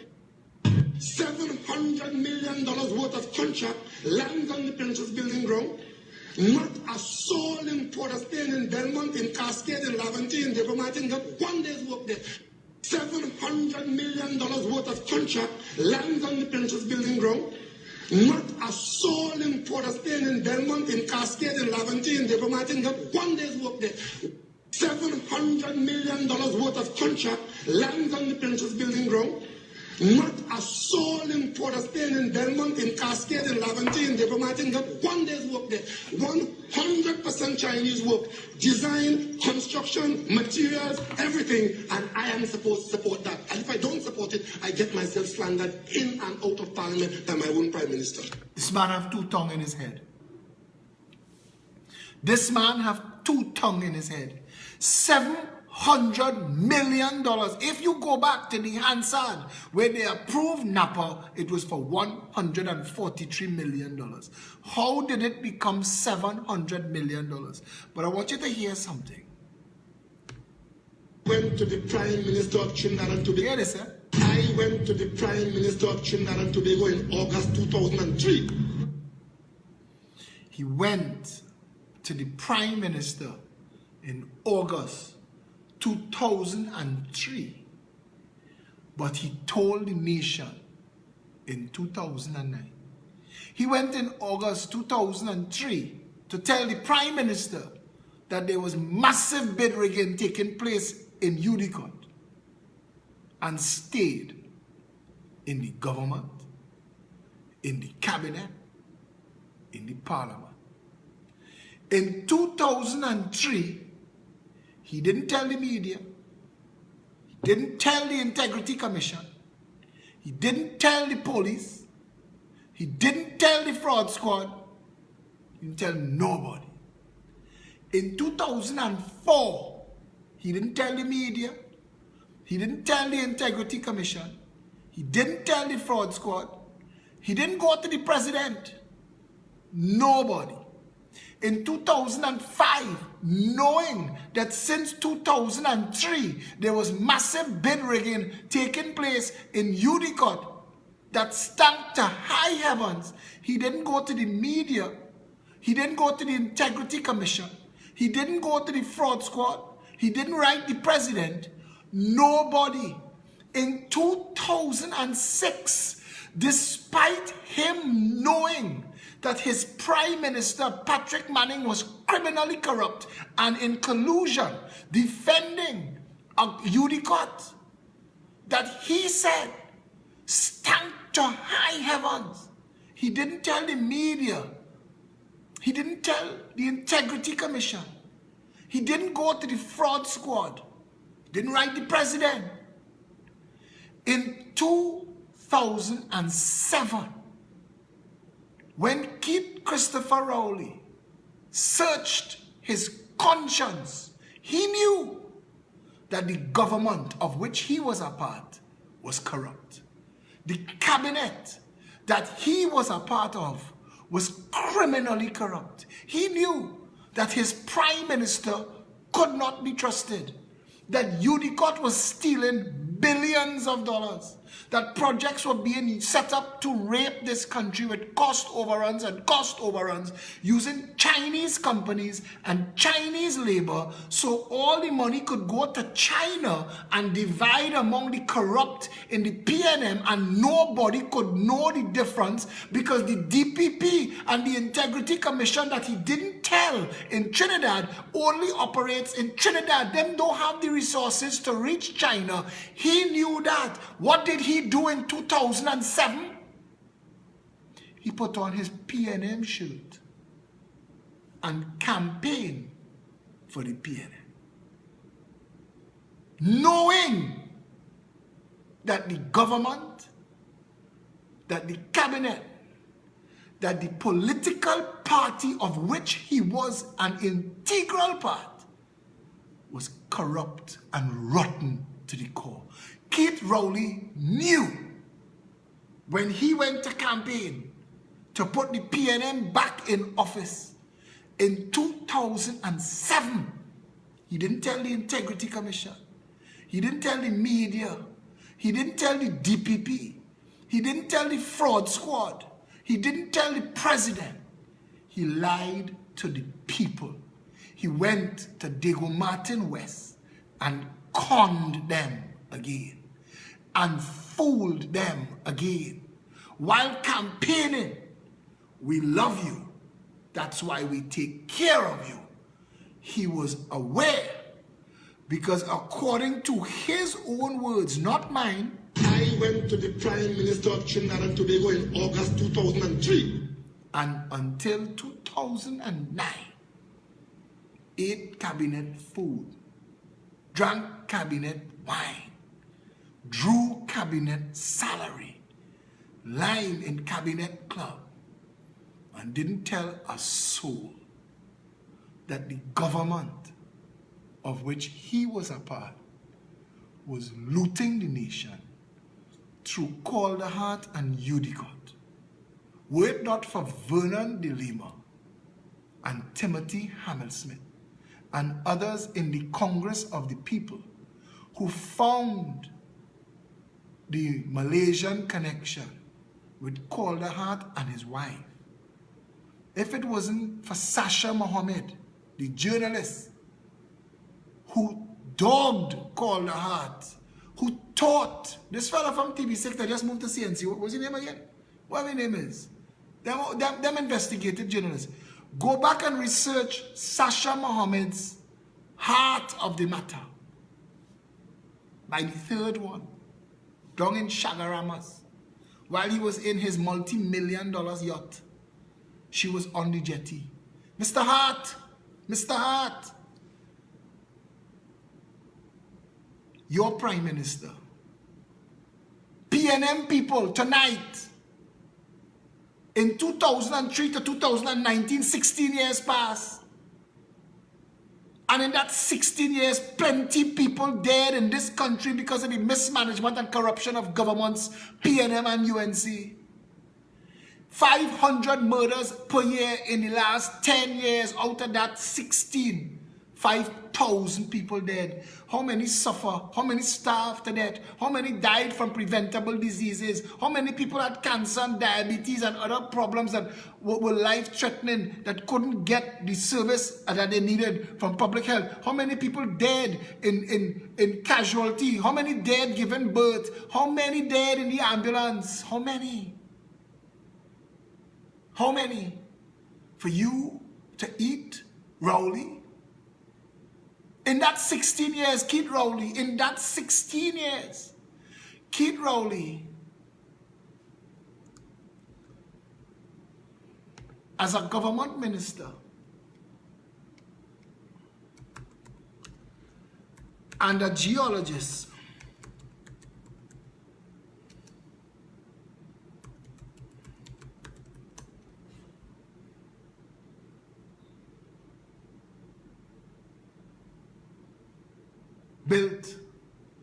$700 million worth of contract lands on the Princess Building ground. Not a soul in Port of Spain, in Belmont, in Cascade, in Laventille, in Devon Martin got 1 day's work there. $700 million worth of contract lands on the Princess Building ground. Not a soul in Port of Spain, in Belmont, in Cascade, in Laventille, in Devon Martin got 1 day's work there. $700 million worth of contract lands on the Princess Building ground. Not a soul in Port of Spain, in Belmont, in Cascade, in Laventille, in Devon Martin got 1 day's work there. 100% Chinese work. Design, construction, materials, everything. And I am supposed to support that. And if I don't support it, I get myself slandered in and out of parliament by my own prime minister. This man have two tongues in his head. This man have two tongues in his head. $700 million. If you go back to the Hansard, where they approved Napa, it was for $143 million. How did it become $700 million? But I want you to hear something. Went to the Prime Minister of Trinidad and Tobago. Hear this, sir? I went to the Prime Minister of Trinidad and Tobago in August 2003. He went to the Prime Minister in August 2003, but he told the nation in 2009. He went in August 2003 to tell the Prime Minister that there was massive bid rigging taking place in Udicott, and stayed in the government, in the cabinet, in the parliament. In 2003, he didn't tell the media, he didn't tell the Integrity Commission, he didn't tell the police, he didn't tell the fraud squad, he didn't tell nobody. In 2004, he didn't tell the media, he didn't tell the Integrity Commission, he didn't tell the fraud squad, he didn't go to the president, nobody. In 2005, knowing that since 2003, there was massive bid rigging taking place in Udicott that stank to high heavens, he didn't go to the media, he didn't go to the Integrity Commission, he didn't go to the fraud squad, he didn't write the president, nobody. In 2006, despite him knowing that his Prime Minister, Patrick Manning, was criminally corrupt and in collusion defending Udicott, that he said stank to high heavens. He didn't tell the media. He didn't tell the Integrity Commission. He didn't go to the fraud squad. Didn't write the president. In 2007, when Keith Christopher Rowley searched his conscience, he knew that the government of which he was a part was corrupt. The cabinet that he was a part of was criminally corrupt. He knew that his Prime Minister could not be trusted, that Udicott was stealing billions of dollars, that projects were being set up to rape this country with cost overruns and cost overruns using Chinese companies and Chinese labor, so all the money could go to China and divide among the corrupt in the PNM, and nobody could know the difference because the DPP and the Integrity Commission that he didn't tell in Trinidad only operates in Trinidad. Them don't have the resources to reach China. He knew that. What did he do in 2007? He put on his PNM shirt and campaigned for the PNM, knowing that the government, that the cabinet, that the political party of which he was an integral part was corrupt and rotten to the core. Keith Rowley knew when he went to campaign to put the PNM back in office in 2007. He didn't tell the Integrity Commission. He didn't tell the media. He didn't tell the DPP. He didn't tell the fraud squad. He didn't tell the president. He lied to the people. He went to Dago Martin West and conned them again and fooled them again while campaigning. We love you. That's why we take care of you. He was aware, because according to his own words, not mine, I went to the Prime Minister of Trinidad and Tobago in August 2003. And until 2009, ate cabinet food, drank cabinet wine, drew cabinet salary, lined in cabinet club, and didn't tell a soul that the government of which he was a part was looting the nation through Calderheart and Udicott. Were it not for Vernon de Lima and Timothy Hammersmith and others in the Congress of the People who found the Malaysian connection with Calderheart and his wife, if it wasn't for Sasha Mohammed, the journalist who dogged Calderheart, who taught this fellow from TV6 that just moved to CNC, what was his name again? What his name is? Them investigative journalists. Go back and research Sasha Mohammed's Heart of the Matter by the third one, down in Shagaramas, while he was in his multi-million-dollar yacht. She was on the jetty. Mr. Hart, Mr. Hart, your Prime Minister, PNM people tonight, in 2003 to 2019, 16 years passed. And in that 16 years, plenty people dead in this country because of the mismanagement and corruption of governments, PNM and UNC. 500 murders per year in the last 10 years. Out of that 16, 5,000 people dead. How many suffer? How many starved to death? How many died from preventable diseases? How many people had cancer and diabetes and other problems that were life-threatening, that couldn't get the service that they needed from public health? How many people dead in casualty? How many dead giving birth? How many dead in the ambulance? How many? How many? For you to eat Rowley? In that 16 years, Keith Rowley, in that 16 years, Keith Rowley, as a government minister, and a geologist, built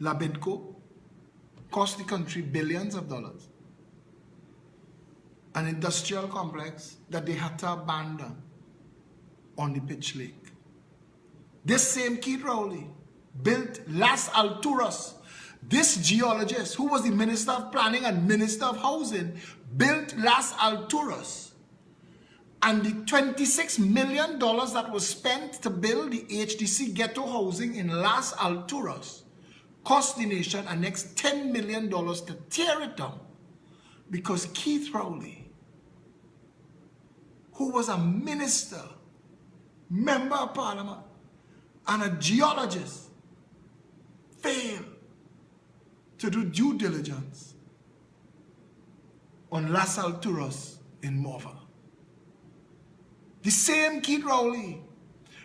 Labidco, cost the country billions of dollars, an industrial complex that they had to abandon on the Pitch Lake. This same Keith Rowley built Las Alturas. This geologist, who was the Minister of Planning and Minister of Housing, built Las Alturas. And the $26 million that was spent to build the HDC ghetto housing in Las Alturas cost the nation the next $10 million to tear it down, because Keith Rowley, who was a minister, member of parliament, and a geologist, failed to do due diligence on Las Alturas in Morva. The same Keith Rowley,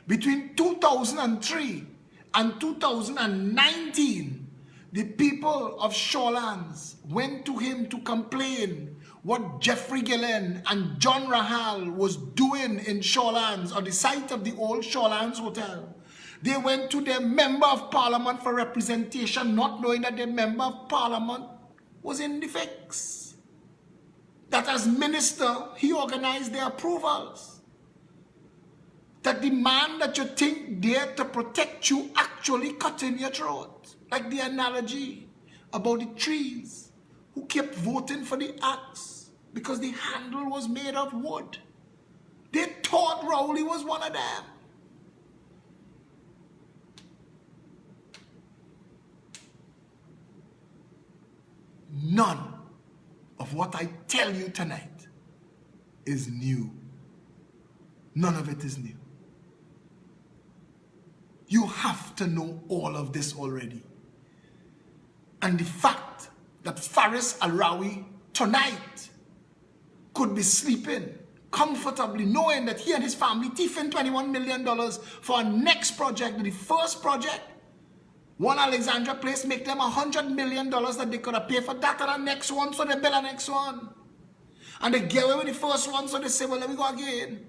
between 2003 and 2019, the people of Shorelands went to him to complain what Jeffrey Gillen and John Rahal was doing in Shorelands, on the site of the old Shorelands Hotel. They went to their member of parliament for representation, not knowing that their member of parliament was in the fix. That as minister, he organized their approvals. that the man that you think there to protect you actually cut in your throat. Like the analogy about the trees who kept voting for the axe because the handle was made of wood. They thought Rowley was one of them. None of what I tell you tonight is new. None of it is new. You have to know all of this already. And the fact that Faris Arawi tonight could be sleeping comfortably knowing that he and his family thieving $21 million for a next project, the first project, one Alexandra Place, make them $100 million that they could have paid for that and the next one, so they build the next one. And they get away with the first one, so they say, well, let me go again.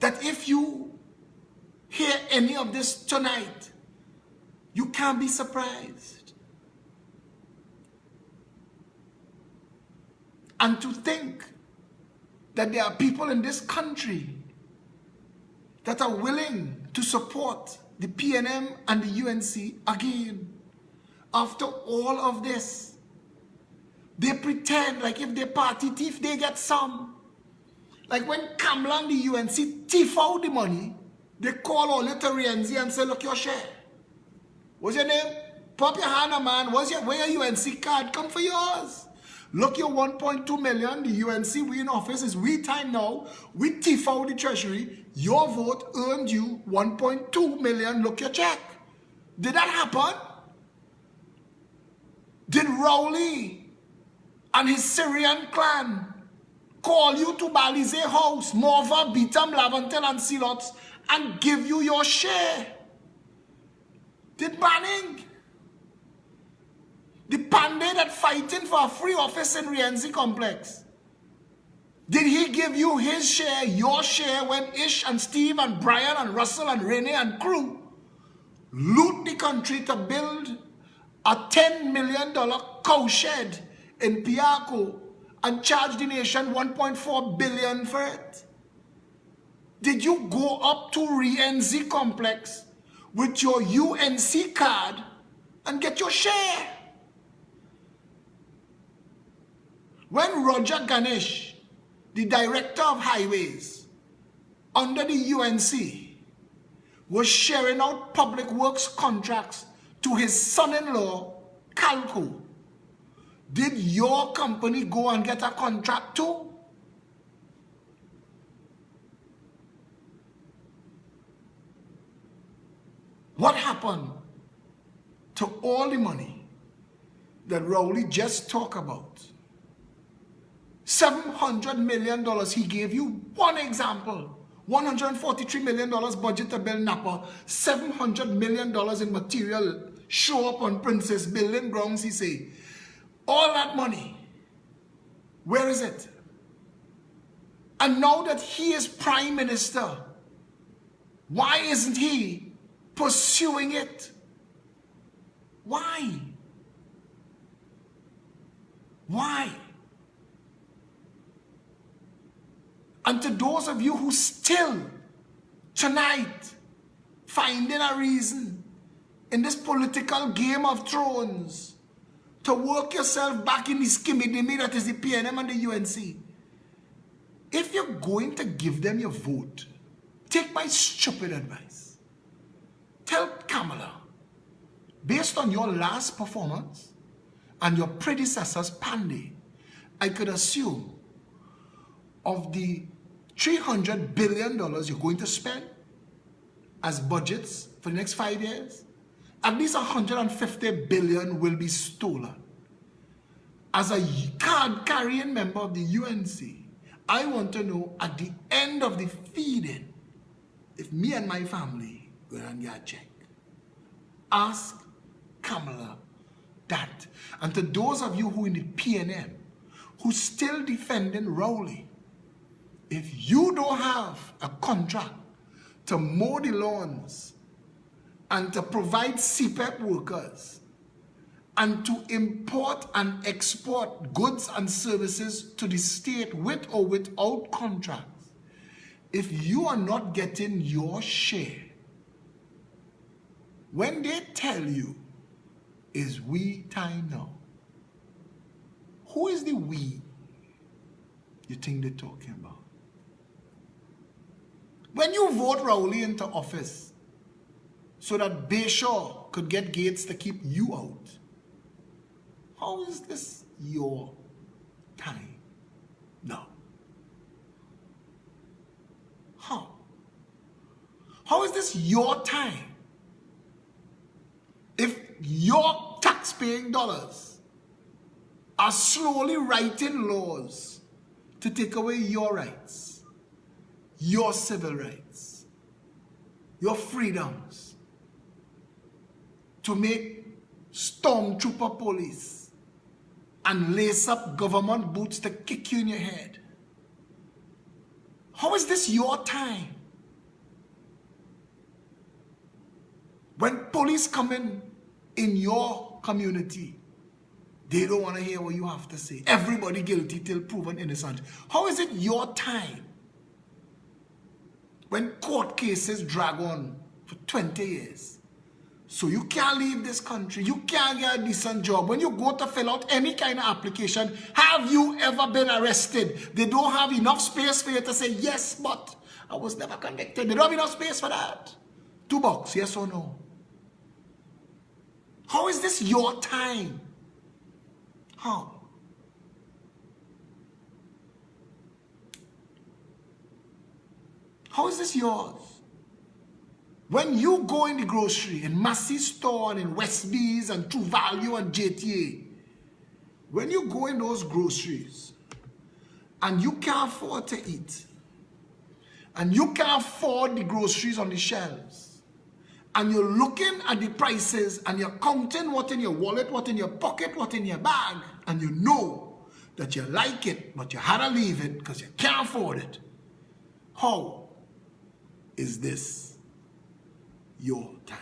That if you hear any of this tonight, you can't be surprised. And to think that there are people in this country that are willing to support the PNM and the UNC again. After all of this, they pretend like if they party thief, they get some. Like when Kamala and the UNC thief out the money, they call all the Rienzi and say, look, your share. What's your name? Pop your hand, man. Where your UNC card? Come for yours. Look, your 1.2 million, the UNC, we in office, is we time now. We thief out the treasury. Your vote earned you 1.2 million. Look, your check. Did that happen? Did Rowley and his Syrian clan call you to Balize House, Morva, Beetham, Lavantel, and Silots and give you your share? Did Banning, the Pandey that fighting for a free office in Rienzi Complex, did he give you his share, your share, when Ish and Steve and Brian and Russell and Rene and crew loot the country to build a $10 million cowshed in Piaco and charge the nation $1.4 billion for it? Did you go up to Rienzi Complex with your UNC card and get your share? When Roger Ganesh, the director of highways under the UNC, was sharing out public works contracts to his son-in-law, Calco, did your company go and get a contract too? What happened to all the money that Rowley just talked about? $700 million he gave you. One example. $143 million budget to build Napa. $700 million in material show up on Princess building grounds, he say. All that money, where is it? And now that he is Prime Minister, why isn't he pursuing it? Why? Why? And to those of you who still tonight finding a reason in this political Game of Thrones to work yourself back in the skimmy-dimmy that is the PNM and the UNC, if you're going to give them your vote, take my stupid advice. Tell Kamala, based on your last performance and your predecessor's Pandey, I could assume of the $300 billion you're going to spend as budgets for the next 5 years, at least $150 billion will be stolen. As a card-carrying member of the UNC, I want to know at the end of the feeding, if me and my family go and get a check. Ask Kamala that. And to those of you who in the PNM, who still defending Rowley, if you don't have a contract to mow the lawns and to provide CPEP workers and to import and export goods and services to the state with or without contracts, if you are not getting your share, when they tell you, is we time now, who is the we you think they're talking about? When you vote Rowley into office so that Bayshore could get Gates to keep you out, how is this your time? No. How? How is this your time? If your tax-paying dollars are slowly writing laws to take away your rights, your civil rights, your freedoms, to make stormtrooper police and lace up government boots to kick you in your head, how is this your time? When police come in your community, they don't want to hear what you have to say. Everybody guilty till proven innocent. How is it your time? When court cases drag on for 20 years. So you can't leave this country. You can't get a decent job. When you go to fill out any kind of application, have you ever been arrested? They don't have enough space for you to say, yes, but I was never convicted. They don't have enough space for that. $2, yes or no? How is this your time? How? How is this yours? When you go in the grocery, in Massey Store and in Westby's and True Value and JTA, when you go in those groceries and you can't afford to eat, and you can't afford the groceries on the shelves, and you're looking at the prices and you're counting what in your wallet, what in your pocket, what in your bag, and you know that you like it, but you had to leave it because you can't afford it. How is this your time?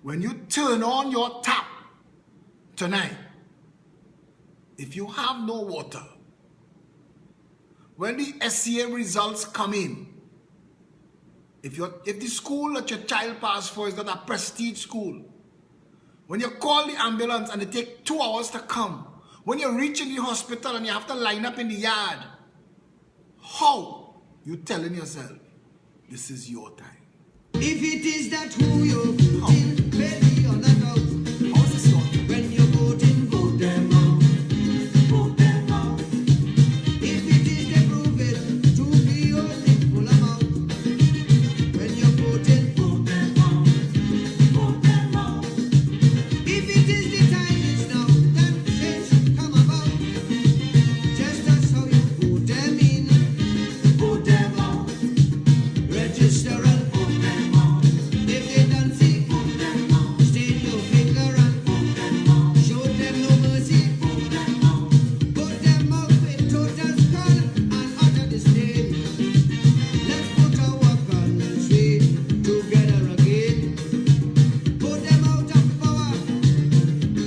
When you turn on your tap tonight, if you have no water, when the SCA results come in, if the school that your child passed for is not a prestige school, when you call the ambulance and they take 2 hours to come, when you reach in the hospital and you have to line up in the yard, how you telling yourself this is your time? If it is that who you're voting, ready or not out. How is this your time? When you're voting, vote them out. Vote them out. If it is they prove it to be only pull them out. When you're voting, vote them out. Vote them out. If it is the time it's now that change come about. Just as how you vote them in, vote them out. Register and vote them out. If they don't see, vote them out. Stain your finger and vote them out. Show them no mercy, vote them out. Vote them out with total skull and utter disdain. Let's put our country together again. Put them out of power,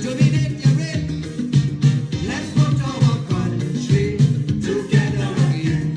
dominate your reign. Let's put our country together again.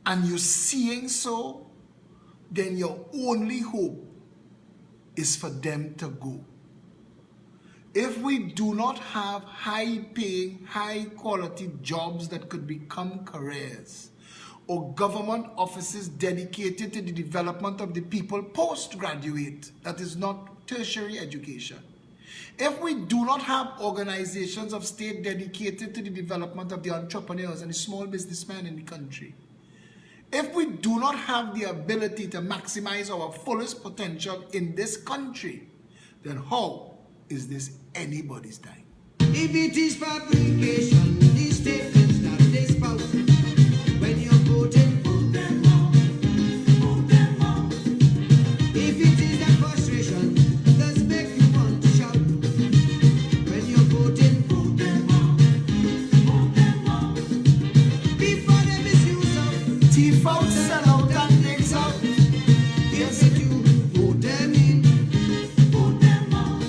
and you're seeing so, then your only hope is for them to go. If we do not have high-paying, high-quality jobs that could become careers, or government offices dedicated to the development of the people post-graduate, that is not tertiary education. If we do not have organizations of state dedicated to the development of the entrepreneurs and the small businessmen in the country, if we do not have the ability to maximize our fullest potential in this country, then how is this anybody's time? If it is fabrication, these statements that they spout, when you're voting, vote them out, vote them out. If it is that frustration, does make you want to shout, when you're voting, vote them out, vote them out. Before they misuse out, Thief out, sell out, and takes out. yes it you, vote them in, vote them out.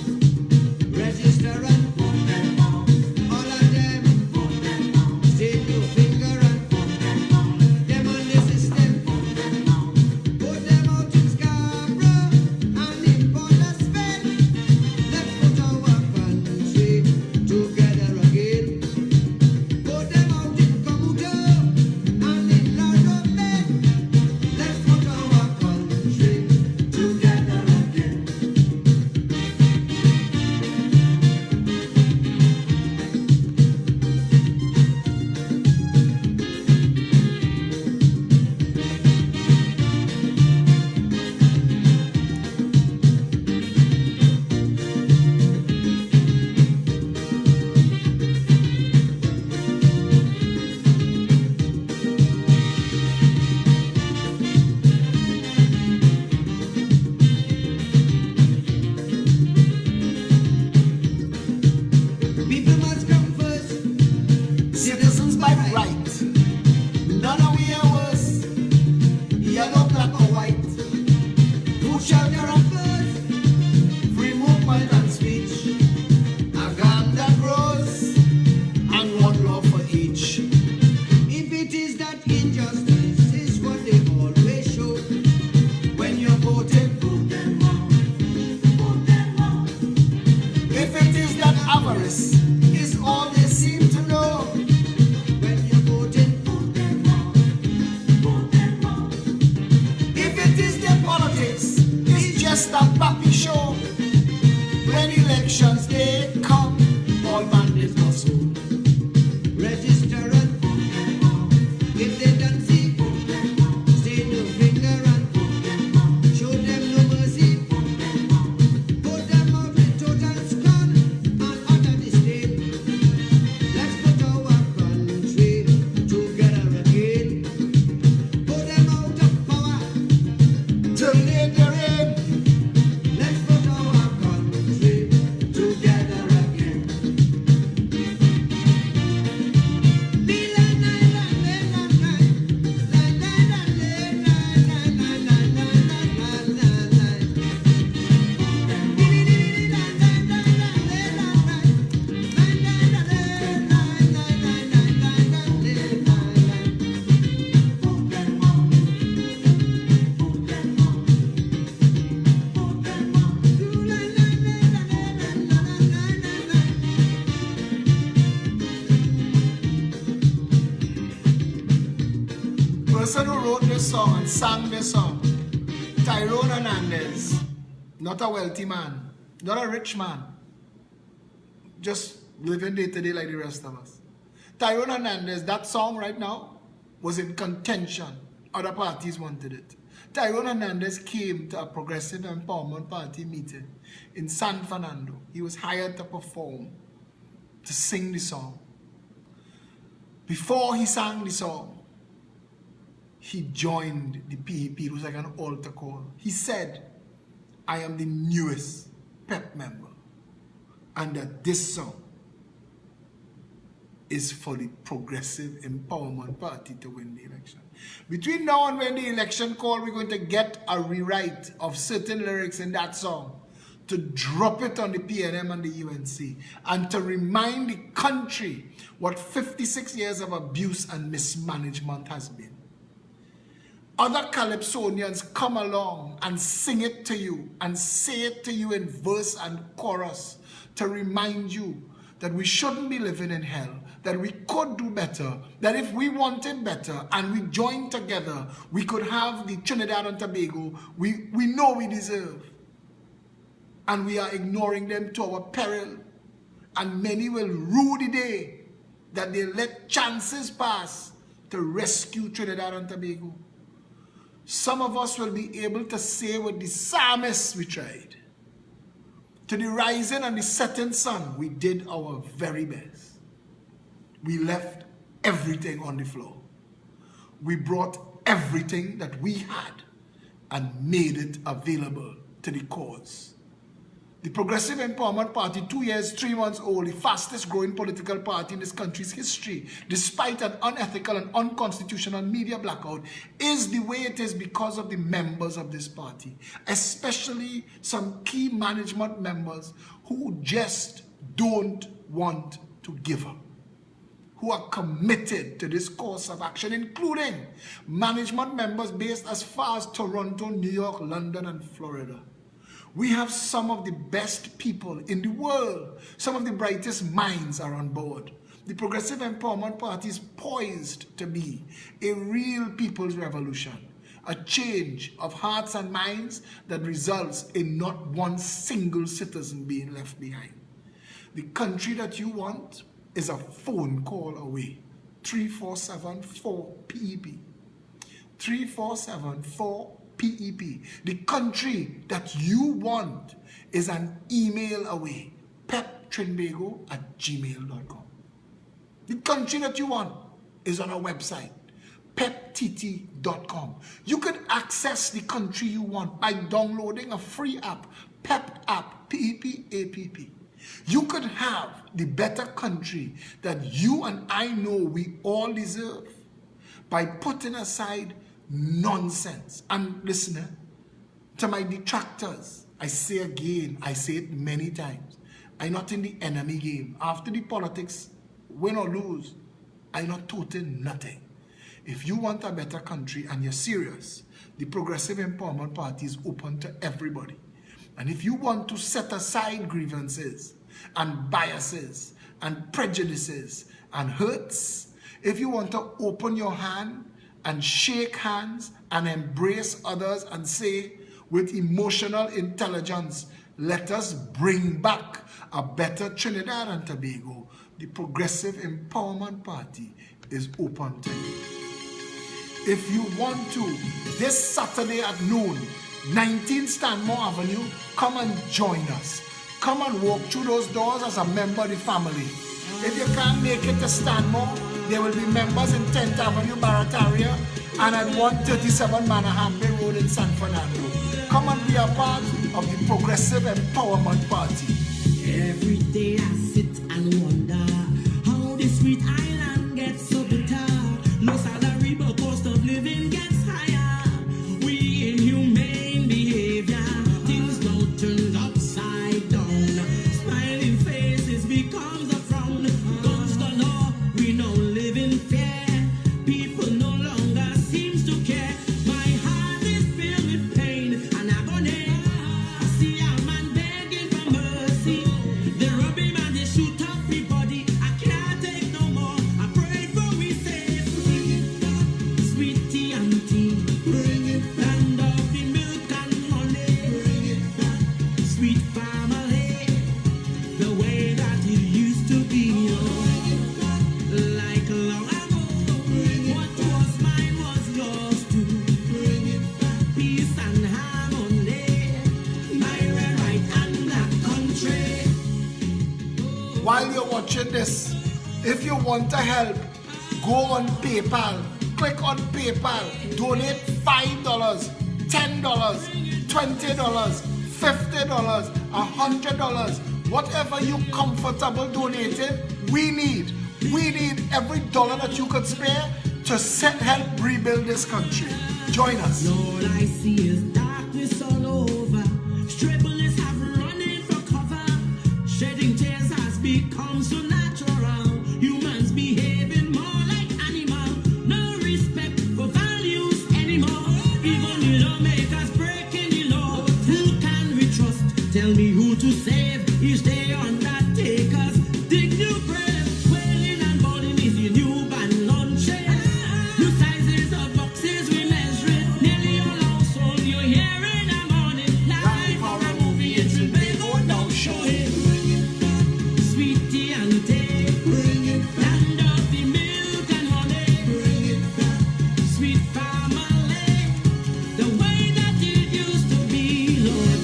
Register and vote them out. All of them, vote them out. Stick your finger and vote them out. Them on the system, vote them out. Vote them out in Scarborough and in Port of Spain. Let's put our country together again. Vote them out in Komodo and in La Romaine. Let's put our country together again. People must come first. Citizens by right, none of we are worse, yellow, black or white. Food, shelter, and first. Free movement and speech, a gang that grows, and one law for each. If it is that injustice is what they always show, when you're voting, vote them out, vote them out. If it is that avarice is all they seem to know, When you're voting, vote them out, vote them out. if it is their politics is just a puppy show, when elections they come, all bandits must go. Register and vote them out. If they don't see, vote them out. Stay no finger and vote them out. Show them no mercy, vote them out. Vote them out with total scorn and utter disdain. Let's put our country together again. Vote them out of power. Terminate the reign. Let's put our country together again. Person who wrote this song and sang this song, Tyrone Hernandez, not a wealthy man, not a rich man, just living day to day like the rest of us. Tyrone Hernandez, that song right now was in contention. Other parties wanted it. Tyrone Hernandez came to a Progressive Empowerment Party meeting in San Fernando. He was hired to perform, to sing the song. Before he sang the song, he joined the PEP. It was like an altar call. He said, I am the newest PEP member, and that this song is for the Progressive Empowerment Party to win the election. Between now and when the election call, we're going to get a rewrite of certain lyrics in that song to drop it on the PNM and the UNC and to remind the country what 56 years of abuse and mismanagement has been. other Calypsonians come along and sing it to you and say it to you in verse and chorus to remind you that we shouldn't be living in hell, that we could do better, that if we wanted better and we joined together, we could have the Trinidad and Tobago we know we deserve. And we are ignoring them to our peril. And many will rue the day that they let chances pass to rescue Trinidad and Tobago. Some of us will be able to say with the psalmist, we tried. To the rising and the setting sun, we did our very best. We left everything on the floor. We brought everything that we had and made it available to the cause. The Progressive Empowerment Party, 2 years, 3 months old, the fastest growing political party in this country's history, despite an unethical and unconstitutional media blackout, is the way it is because of the members of this party, especially some key management members who just don't want to give up, who are committed to this course of action, including management members based as far as Toronto, New York, London, and Florida. We have some of the best people in the world. Some of the brightest minds are on board. The Progressive Empowerment Party is poised to be a real people's revolution, a change of hearts and minds that results in not one single citizen being left behind. The country that you want is a phone call away. 347-4-PEP. 347-4-PEP. The country that you want is an email away. peptrinbago@gmail.com. The country that you want is on our website, peptt.com. You can access the country you want by downloading a free app, PEP app, PEP-APP. You could have the better country that you and I know we all deserve by putting aside nonsense. And listen, to my detractors, I say again, I say it many times, I'm not in the enemy game. After the politics, win or lose, I'm not toting nothing. If you want a better country and you're serious, the Progressive Empowerment Party is open to everybody. And if you want to set aside grievances and biases and prejudices and hurts, if you want to open your hand and shake hands and embrace others and say with emotional intelligence, let us bring back a better Trinidad and Tobago, the Progressive Empowerment Party is open to you. If you want to, this Saturday at noon, 19 Stanmore Avenue, come and join us. Come and walk through those doors as a member of the family. If you can't make it to Stanmore, there will be members in 10th Avenue, Barataria, and at 137 Manhattan Bay Road in San Fernando. Come and be a part of the Progressive Empowerment Party. Every day I sit and wonder how this sweet island gets so bitter. No salary, but cost of living gets higher. We inhumane behavior, things don't turn upside down. Smiling faces becomes a frown. Guns galore, we no live in fear. People no longer seems to care. My heart is filled with pain and agony. I see a man begging for mercy. They rob him and they shoot up everybody. I can't take no more. I pray for we save. Bring it back, sweetie auntie. Bring it back. Land of the milk and honey. Bring it back, sweet family. The way that it used to be. Like long ago. What was mine was yours too. Bring it back, peace and harmony. My right and that country. While you're watching this, if you want to help, go on PayPal. Click on PayPal. Donate $5, $10, $20, $50, $100. Whatever you comfortable donating, we need every dollar that you could spare to help rebuild this country. Join us. All I see is darkness all over. Strippers have running for cover. Shedding tears has become so natural. Humans behaving more like animals. No respect for values anymore. Lawmakers breaking the law. Who can we trust? Tell me who to save. Is there undertakers? Dig new graves. Wailing and burning is the new ban launching. New sizes of boxes we measure it. Nearly all household you hear in the morning. Live for a movie, it's a big old now show it. Sweetie and tea. Land of the milk and honey. Sweet family. The way that it used to be, Lord.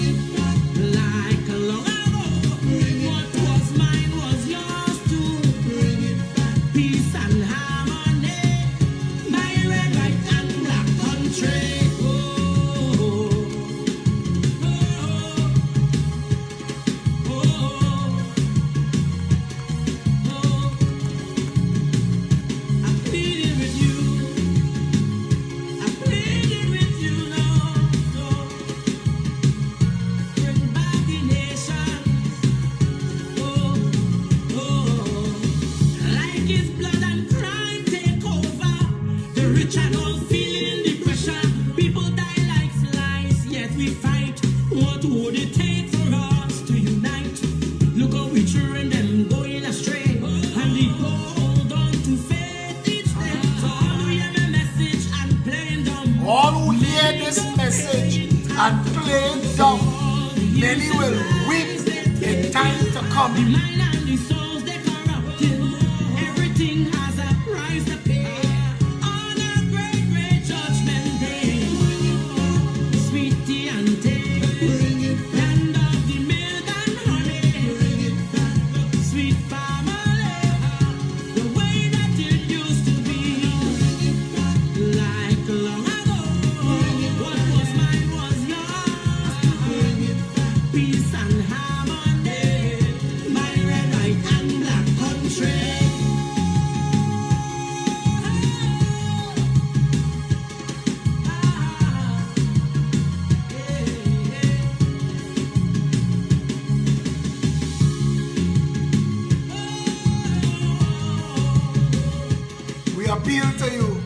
Like a long ago. What was mine was yours too. Peace and harmony. My red, white, and black country. Oh, oh, oh, oh. I pleaded with you. I pleaded with you, Lord. Bring back the nation. Oh, oh. Like his blood and crime take over. The rich are all feeling the pressure. People die like flies, yet we fight. What would it take for us to unite? Look how we children them going astray. And they hold on to faith each day. So all who hear the message and playing dumb. All who hear this message and play it dumb, many will weep in time to The come. mind and the souls they corrupted. Everything has a price to pay. On a great, great judgment day. Sweetie and tea. Land of the milk and honey. Sweet family. The way that it used to be. Like long ago. What was mine was yours. Peace and harmony. My red, white, and black country. We appeal to you,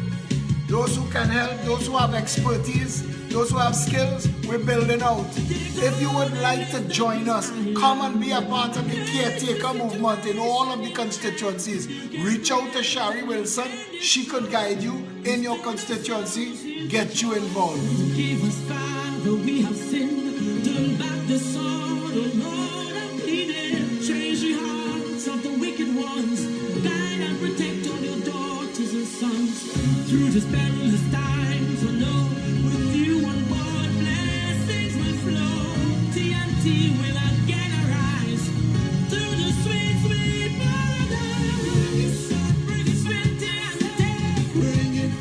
those who can help, those who have expertise, those who have skills, we're building out. If you would like to join us, come and be a part of the caretaker movement in all of the constituencies. Reach out to Shari Wilson. She could guide you in your constituency, get you involved. Forgive us, Father, we have sinned. Turn back the sword, oh Lord, I'm pleading. Change the hearts of the wicked ones. Guide and protect all your daughters and sons. Through this perilous times, oh no, with you on board, blessings will flow. TNT will again arise. Through the sweet, sweet paradise. Bring it sweet TNT.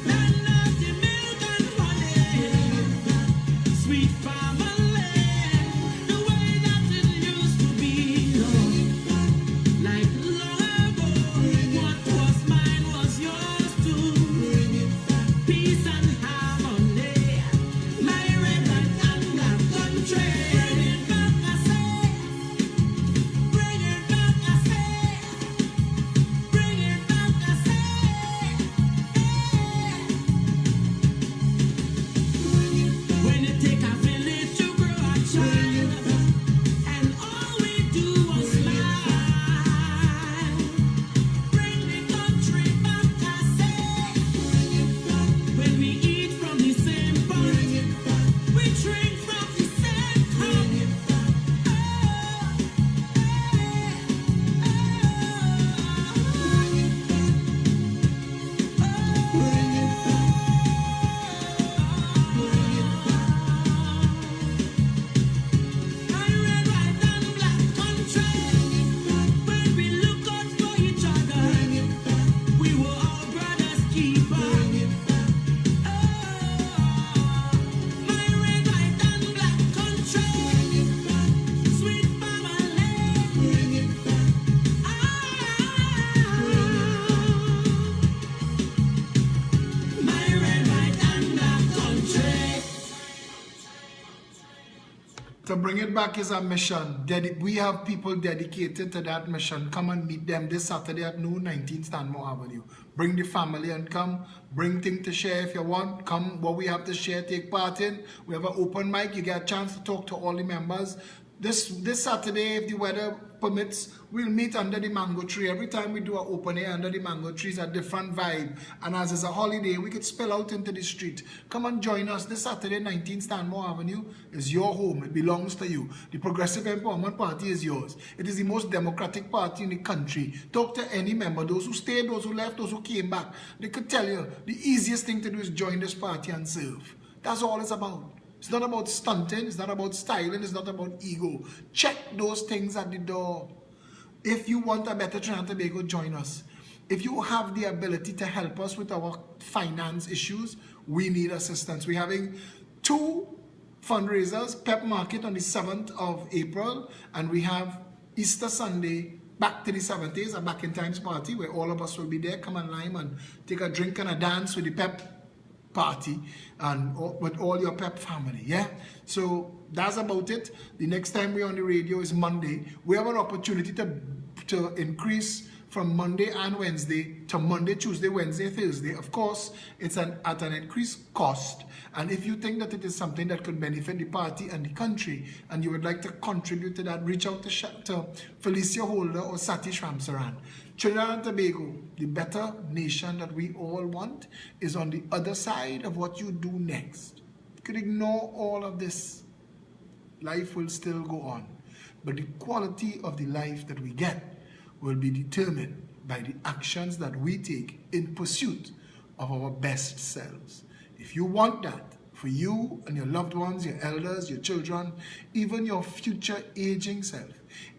Land of the milk and honey. Sweet family. The way that it used to be, Lord. Like long ago. What was mine was yours too. Peace and harmony. My red, white, and black country. Bring it back, I say. Bring it back, I say. Bring it back, I say. When you take a village To bring it back is a mission. We have people dedicated to that mission. Come and meet them this Saturday at noon, 19 Stanmore Avenue. Bring the family and come. Bring things to share if you want. Come, what we have to share, take part in. We have an open mic. You get a chance to talk to all the members. This Saturday, if the weather permits, we'll meet under the mango tree. Every time we do an open air under the mango tree, it's a different vibe. And as it's a holiday, we could spill out into the street. Come and join us this Saturday, 19 Stanmore Avenue. Is your home. It belongs to you. The Progressive Empowerment Party is yours. It is the most democratic party in the country. Talk to any member, those who stayed, those who left, those who came back. They could tell you the easiest thing to do is join this party and serve. That's all it's about. It's not about stunting, it's not about styling, it's not about ego. Check those things at the door. If you want a better Trinidad and Tobago, join us. If you have the ability to help us with our finance issues, we need assistance. We're having 2 fundraisers, Pep Market on the 7th of April, and we have Easter Sunday, back to the 70s, a back in times party where all of us will be there. Come and lime and take a drink and a dance with the Pep party and with all your Pep family. Yeah, so that's about it. The next time we're on the radio is Monday. We have an opportunity to increase from Monday and Wednesday to Monday, Tuesday, Wednesday, Thursday. Of course, it's at an increased cost. And if you think that it is something that could benefit the party and the country, and you would like to contribute to that, reach out to Felicia Holder or Satish Ramsaran. Trinidad and Tobago, the better nation that we all want, is on the other side of what you do next. You could ignore all of this. Life will still go on. But the quality of the life that we get will be determined by the actions that we take in pursuit of our best selves. If you want that for you and your loved ones, your elders, your children, even your future aging self,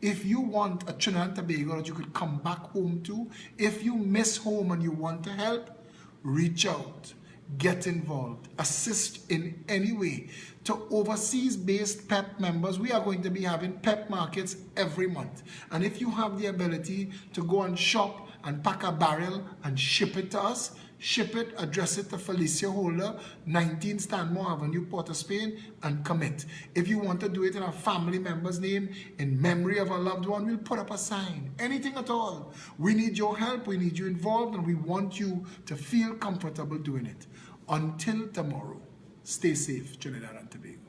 if you want a Trinidad and Tobago that you could come back home to, if you miss home and you want to help, reach out, get involved, assist in any way. To overseas-based PEP members, we are going to be having PEP markets every month. And if you have the ability to go and shop and pack a barrel and ship it to us, ship it, address it to Felicia Holder, 19 Stanmore Avenue, Port of Spain, and commit. If you want to do it in a family member's name, in memory of a loved one, we'll put up a sign. Anything at all. We need your help, we need you involved, and we want you to feel comfortable doing it. Until tomorrow, stay safe, Trinidad and Tobago.